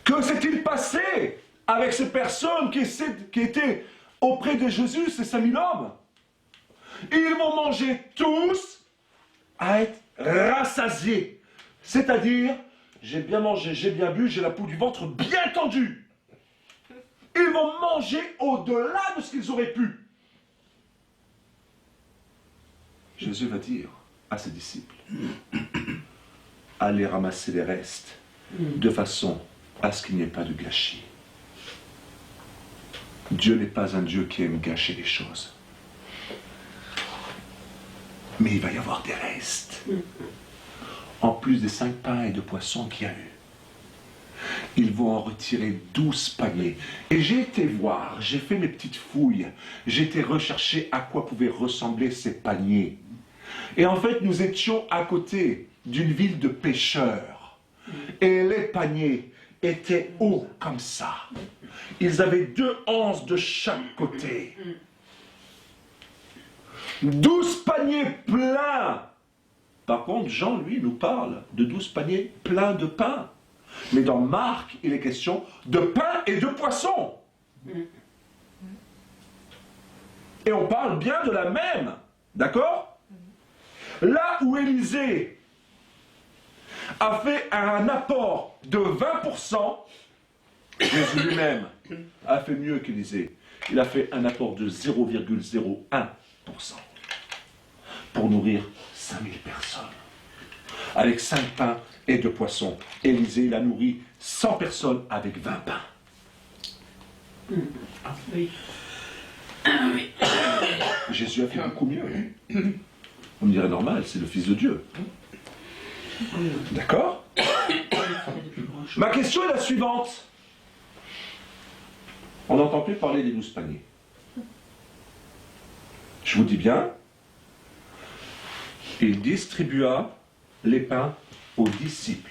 Que s'est-il passé avec ces personnes qui étaient auprès de Jésus, ces 5000 hommes? Ils vont manger tous à être rassasiés. C'est-à-dire, j'ai bien mangé, j'ai bien bu, j'ai la peau du ventre bien tendue. Ils vont manger au-delà de ce qu'ils auraient pu. Jésus va dire à ses disciples, allez ramasser les restes de façon à ce qu'il n'y ait pas de gâchis. Dieu n'est pas un Dieu qui aime gâcher les choses. Mais il va y avoir des restes. En plus des 5 pains et 2 poissons qu'il y a eu. Ils vont en retirer 12 paniers. Et j'ai été voir, j'ai fait mes petites fouilles. J'ai été rechercher à quoi pouvaient ressembler ces paniers. Et en fait, nous étions à côté d'une ville de pêcheurs. Et les paniers étaient hauts comme ça. Ils avaient 2 anses de chaque côté. 12 paniers pleins. Par contre, Jean, lui, nous parle de 12 paniers pleins de pain. Mais dans Marc, il est question de pain et de poisson. Et on parle bien de la même. D'accord? Là où Élisée a fait un apport de 20%, Jésus lui-même a fait mieux qu'Élisée. Il a fait un apport de 0,01% pour nourrir 5000 personnes. Avec 5 pains et 2 poissons. Élisée, il a nourri 100 personnes avec 20 pains. Oui. Jésus a fait beaucoup mieux. On me dirait normal, c'est le Fils de Dieu. D'accord? Ma question est la suivante. On n'entend plus parler des 12 paniers. Je vous dis bien, il distribua les pains aux disciples.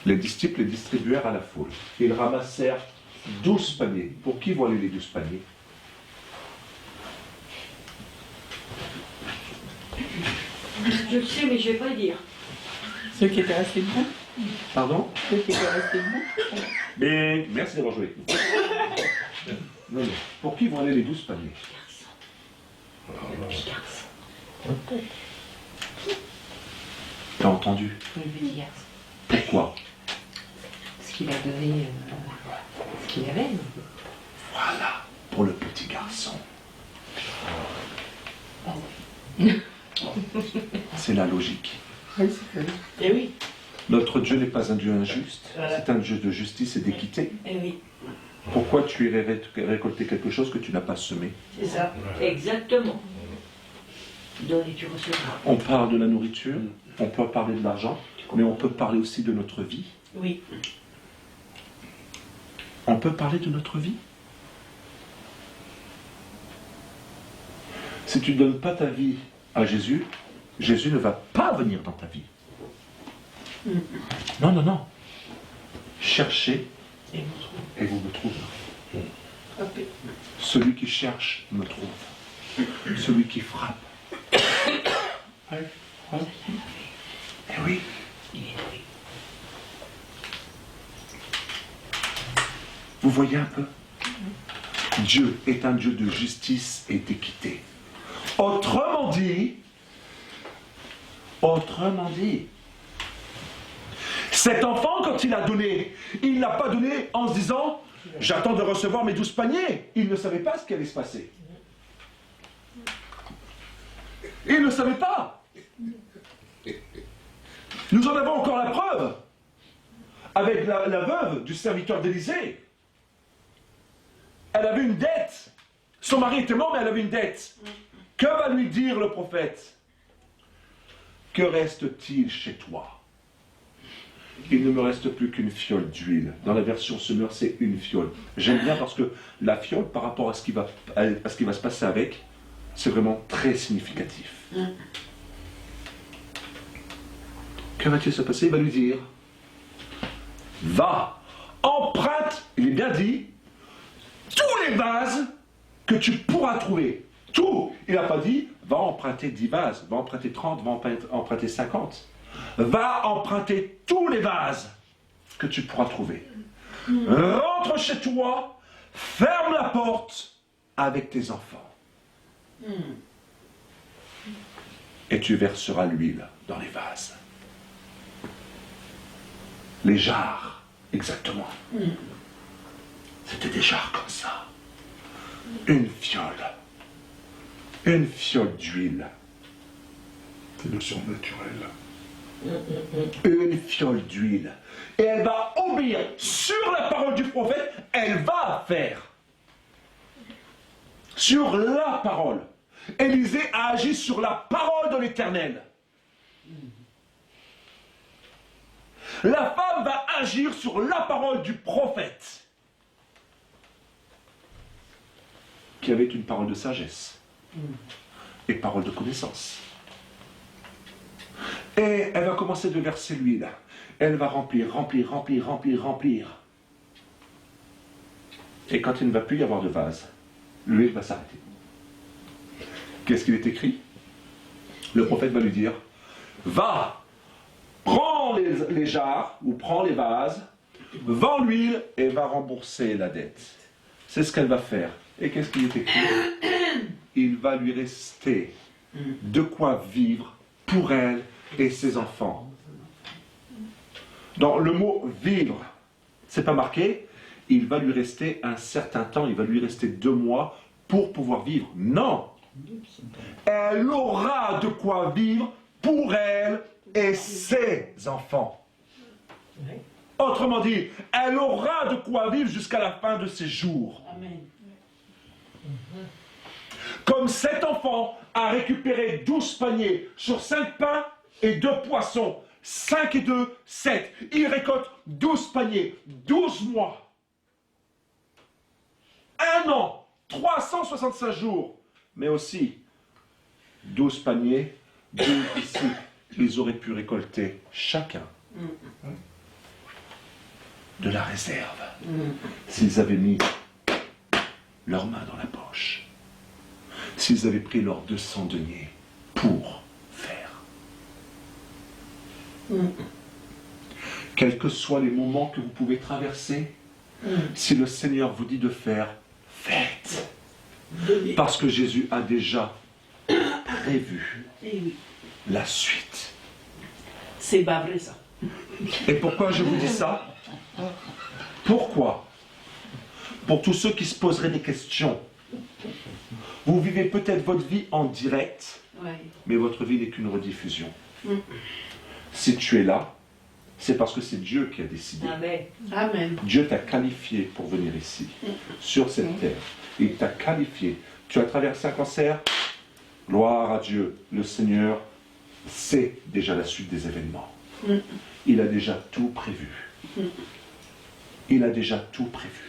Les disciples les distribuèrent à la foule. Ils ramassèrent 12 paniers. Pour qui vont aller les 12 paniers? Je le sais, mais je ne vais pas le dire. Ceux qui étaient restés debout. Pardon? Ceux qui étaient restés debout. Mais merci d'avoir joué avec nous. Non, non. Pour qui vont aller les 12 paniers? T'as entendu? Le petit garçon. Pourquoi? Parce qu'il a donné ce qu'il avait. Voilà, pour le petit garçon. C'est la logique. Oui, c'est vrai. Eh oui. Notre Dieu n'est pas un Dieu injuste, c'est un Dieu de justice et d'équité. Eh oui. Pourquoi tu irais récolter quelque chose que tu n'as pas semé? C'est ça, exactement. Donne et tu recevras. On parle de la nourriture, on peut parler de l'argent, mais on peut parler aussi de notre vie. Oui. On peut parler de notre vie. Si tu ne donnes pas ta vie à Jésus, Jésus ne va pas venir dans ta vie. Non, non, non. Cherchez et vous me trouverez. Celui qui cherche me trouve. Celui qui frappe. Eh oui. Vous voyez un peu? Dieu est un Dieu de justice et d'équité. Autrement dit, cet enfant, quand il a donné, il n'a pas donné en se disant « J'attends de recevoir mes 12 paniers ». Il ne savait pas ce qui allait se passer. Il ne savait pas. Nous en avons encore la preuve avec la veuve du serviteur d'Élisée. Elle avait une dette. Son mari était mort, mais elle avait une dette. Que va lui dire le prophète? Que reste-t-il chez toi? Il ne me reste plus qu'une fiole d'huile. Dans la version Semeur, c'est une fiole. J'aime bien parce que la fiole, par rapport à ce qui va se passer avec, c'est vraiment très significatif. Que va-t-il se passer? Il va lui dire, va, emprunte, il est bien dit, tous les vases que tu pourras trouver. Tout. Il n'a pas dit, va emprunter 10 vases, va emprunter 30, va emprunter 50. Va emprunter tous les vases que tu pourras trouver. Rentre chez toi, ferme la porte avec tes enfants. Et tu verseras l'huile dans les vases. Les jarres, exactement. C'était des jarres comme ça. Une fiole d'huile. C'est le surnaturel. Une fiole d'huile. Et elle va obéir sur la parole du prophète, elle va faire. Sur la parole. Élisée a agi sur la parole de l'Éternel. La femme va agir sur la parole du prophète, qui avait une parole de sagesse et parole de connaissance. Et elle va commencer de verser l'huile. Elle va remplir. Et quand il ne va plus y avoir de vase, l'huile va s'arrêter. Qu'est-ce qu'il est écrit? Le prophète va lui dire, va, prends les jarres, ou prends les vases, vends l'huile et va rembourser la dette. C'est ce qu'elle va faire. Et qu'est-ce qu'il est écrit? Il va lui rester de quoi vivre pour elle et ses enfants. Dans le mot vivre, c'est pas marqué, il va lui rester un certain temps, il va lui rester 2 mois pour pouvoir vivre. Non! Elle aura de quoi vivre pour elle et ses enfants. Autrement dit, elle aura de quoi vivre jusqu'à la fin de ses jours. Amen. Comme cet enfant a récupéré 12 paniers sur 5 pains et 2 poissons, 5 et 2, 7. Il récolte 12 paniers, 12 mois. 1 an, 365 jours. Mais aussi 12 paniers, 12 disciples. Ils auraient pu récolter chacun de la réserve s'ils avaient mis leurs mains dans la poche. S'ils avaient pris leurs 200 deniers pour faire. Quels que soient les moments que vous pouvez traverser, si le Seigneur vous dit de faire, faites. Parce que Jésus a déjà prévu la suite. C'est pas vrai ça. Et pourquoi je vous dis ça? Pourquoi? Pour tous ceux qui se poseraient des questions. Vous vivez peut-être votre vie en direct, Ouais. mais votre vie n'est qu'une rediffusion. Si tu es là, c'est parce que c'est Dieu qui a décidé. Amen. Amen. Dieu t'a qualifié pour venir ici, sur cette terre. Il t'a qualifié. Tu as traversé un cancer. Gloire à Dieu. Le Seigneur sait déjà la suite des événements. Il a déjà tout prévu. Il a déjà tout prévu.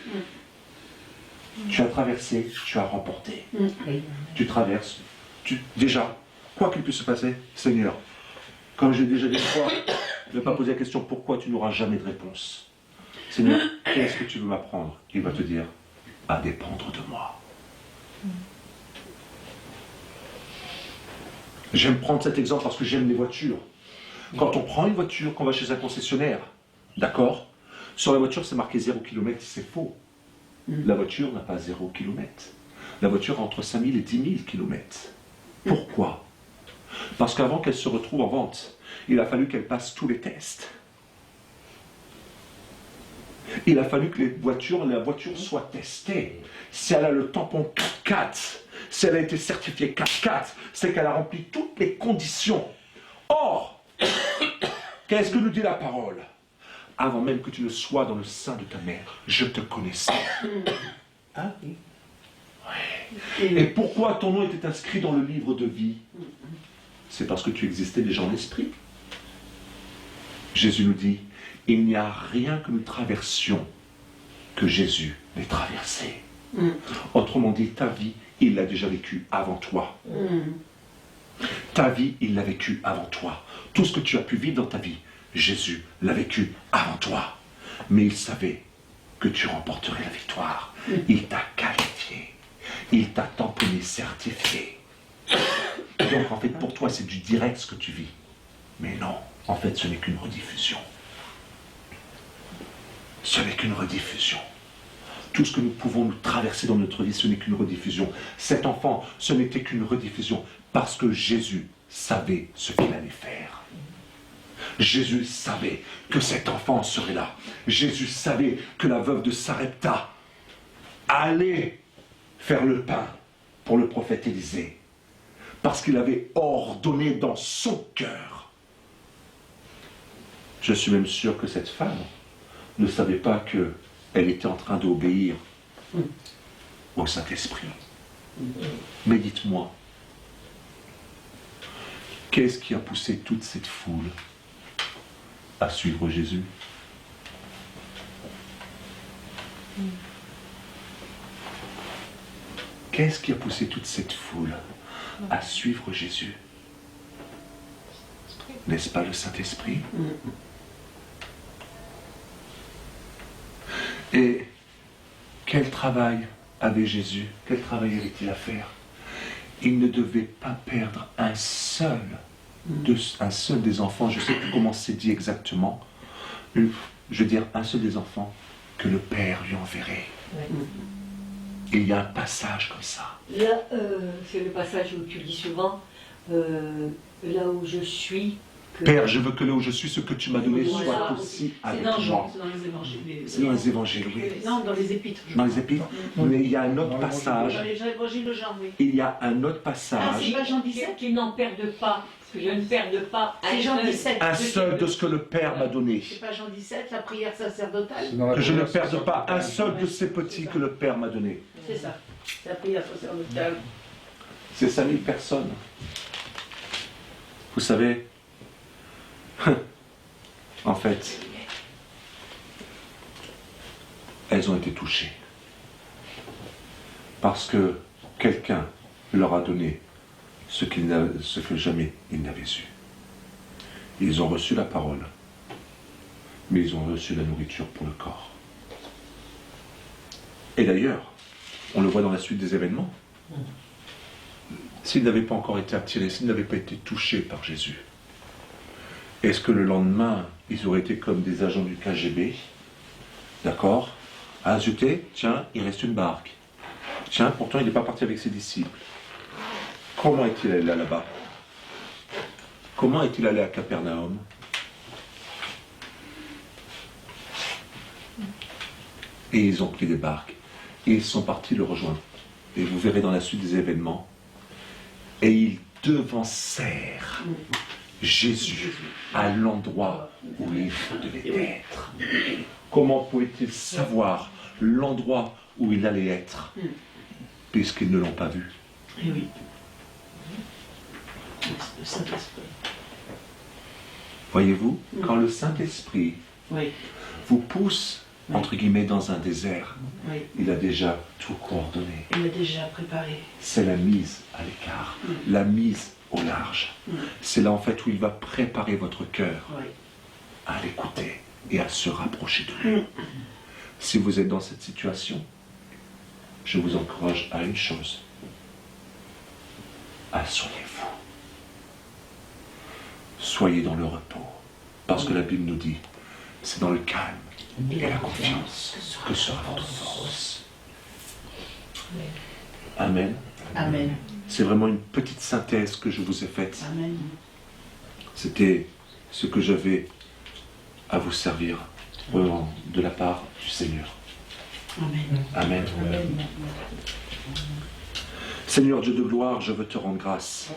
Tu as traversé, tu as remporté. Tu traverses. Déjà, quoi qu'il puisse se passer, Seigneur, comme j'ai déjà dit une fois, ne pas poser la question pourquoi, tu n'auras jamais de réponse. Seigneur, qu'est-ce que tu veux m'apprendre? Il va te dire, à dépendre de moi. J'aime prendre cet exemple parce que j'aime les voitures. Quand on prend une voiture, qu'on va chez un concessionnaire, d'accord? Sur la voiture, c'est marqué 0 km, c'est faux. La voiture n'a pas 0 km. La voiture a entre 5 000 et 10 000 km. Pourquoi? Parce qu'avant qu'elle se retrouve en vente, il a fallu qu'elle passe tous les tests. Il a fallu que la voiture soit testée. Si elle a le tampon 4x4, si elle a été certifiée 4x4, c'est qu'elle a rempli toutes les conditions. Or, qu'est-ce que nous dit la parole? Avant même que tu ne sois dans le sein de ta mère, je te connaissais. Ah oui. Et pourquoi ton nom était inscrit dans le livre de vie? C'est parce que tu existais déjà en esprit. Jésus nous dit, il n'y a rien que nous traversions que Jésus n'ait traversé. Autrement dit, ta vie, il l'a déjà vécue avant toi. Ta vie, il l'a vécue avant toi. Tout ce que tu as pu vivre dans ta vie, Jésus l'a vécu avant toi. Mais il savait que tu remporterais la victoire. Il t'a qualifié. Il t'a tamponné, certifié. Donc en fait, pour toi, c'est du direct ce que tu vis. Mais non, en fait, ce n'est qu'une rediffusion. Ce n'est qu'une rediffusion. Tout ce que nous pouvons nous traverser dans notre vie, ce n'est qu'une rediffusion. Cet enfant, ce n'était qu'une rediffusion parce que Jésus savait ce qu'il allait faire. Jésus savait que cet enfant serait là. Jésus savait que la veuve de Sarepta allait faire le pain pour le prophète Élisée. Parce qu'il avait ordonné dans son cœur. Je suis même sûr que cette femme ne savait pas qu'elle était en train d'obéir au Saint-Esprit. Mais dites-moi, qu'est-ce qui a poussé toute cette foule à suivre Jésus? Qu'est-ce qui a poussé toute cette foule à suivre Jésus? N'est-ce pas le Saint-Esprit? Et quel travail avait Jésus? Quel travail avait-il à faire? Il ne devait pas perdre un seul des enfants. Je ne sais plus comment c'est dit exactement. Je veux dire, un seul des enfants que le Père lui enverrait. Et il y a un passage comme ça. Là, c'est le passage où tu dis souvent, là où je suis. Père, je veux que là où je suis, ce que tu m'as donné Voilà. soit aussi avec moi. C'est dans les évangiles. C'est dans les évangiles, oui. Non, dans les épîtres. Dans les épîtres. Mais il y a un autre passage. Dans les évangiles de Jean, oui. Il y a un autre Ah, passage. c'est pas Jean 17? Qui n'en perdent pas, que je ne perde pas. C'est Jean 17. Un seul de ce que le Père m'a donné. C'est pas Jean 17, la prière sacerdotale? Que je ne perde pas un seul de ces petits que le Père m'a donné. C'est ça. C'est la prière sacerdotale. C'est 5000 personnes. Vous savez, en fait, elles ont été touchées. Parce que quelqu'un leur a donné ce que jamais ils n'avaient eu. Ils ont reçu la parole, mais ils ont reçu la nourriture pour le corps. Et d'ailleurs, on le voit dans la suite des événements. S'ils n'avaient pas encore été attirés, s'ils n'avaient pas été touchés par Jésus, est-ce que le lendemain, ils auraient été comme des agents du KGB? D'accord? Ah, zut, tiens, il reste une barque. Tiens, pourtant, il n'est pas parti avec ses disciples. Comment est-il allé là-bas? Comment est-il allé à Capernaum? Et ils ont pris des barques. Et ils sont partis le rejoindre. Et vous verrez dans la suite des événements. Et ils devancèrent Jésus à l'endroit où il devait être. Comment pouvait-il savoir l'endroit où il allait être, puisqu'ils ne l'ont pas vu? Et oui. Le Saint-Esprit. Voyez-vous, quand le Saint-Esprit Oui, vous pousse, entre guillemets, dans un désert, oui. il a déjà tout coordonné. Il a déjà préparé. C'est la mise à l'écart, la mise au large. C'est là en fait où il va préparer votre cœur Oui. à l'écouter et à se rapprocher de lui. Si vous êtes dans cette situation, je vous encourage à une chose. Asseyez-vous. Soyez dans le repos. Parce que la Bible nous dit, c'est dans le calme et la confiance que sera votre force. Amen. Amen. C'est vraiment une petite synthèse que je vous ai faite. Amen. C'était ce que j'avais à vous servir de la part du Seigneur. Amen. Amen. Amen. Seigneur Dieu de gloire, je veux te rendre grâce.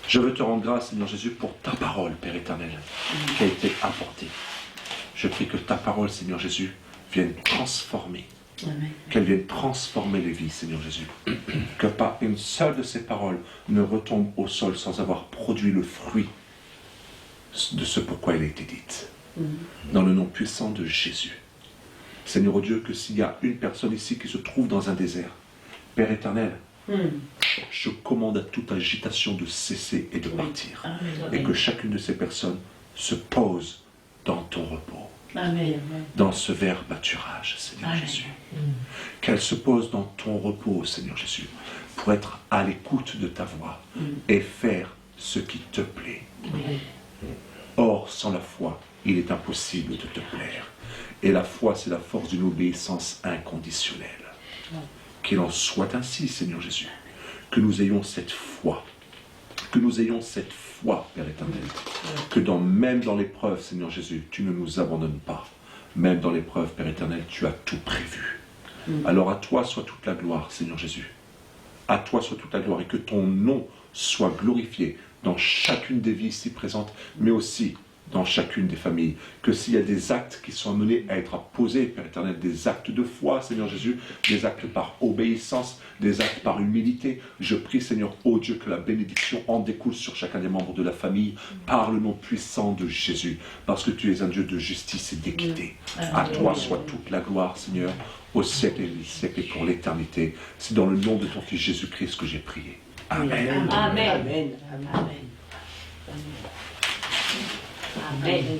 Je veux te rendre grâce, Seigneur Jésus, pour ta parole, Père éternel, qui a été apportée. Je prie que ta parole, Seigneur Jésus, vienne transformer, Amen. qu'elle vienne transformer les vies, Seigneur Jésus. Que pas une seule de ces paroles ne retombe au sol sans avoir produit le fruit de ce pourquoi elle a été dite. Dans le nom puissant de Jésus. Seigneur Dieu, que s'il y a une personne ici qui se trouve dans un désert, Père éternel, je commande à toute agitation de cesser et de partir. Amen. Et que chacune de ces personnes se pose dans ton repos, Amen. dans ce vert pâturage, Seigneur Amen. Jésus. Qu'elle se pose dans ton repos, Seigneur Jésus, pour être à l'écoute de ta voix et faire ce qui te plaît. Or, sans la foi, il est impossible de te plaire. Et la foi, c'est la force d'une obéissance inconditionnelle. Qu'il en soit ainsi, Seigneur Jésus, que nous ayons cette foi, Père éternel, que même dans l'épreuve, Seigneur Jésus, tu ne nous abandonnes pas. Même dans l'épreuve, Père éternel, tu as tout prévu. Alors à toi soit toute la gloire, Seigneur Jésus. À toi soit toute la gloire et que ton nom soit glorifié dans chacune des vies ici présentes, mais aussi dans chacune des familles. Que s'il y a des actes qui sont amenés à être posés, Père éternel, des actes de foi, Seigneur Jésus, des actes par obéissance, des actes par humilité, je prie, Seigneur, ô Dieu, que la bénédiction en découle sur chacun des membres de la famille, par le nom puissant de Jésus, parce que tu es un Dieu de justice et d'équité. À toi soit toute la gloire, Seigneur, au siècle et des siècles et pour l'éternité. C'est dans le nom de ton Fils Jésus-Christ que j'ai prié. Amen. Amen. Amen. Amen. Amen.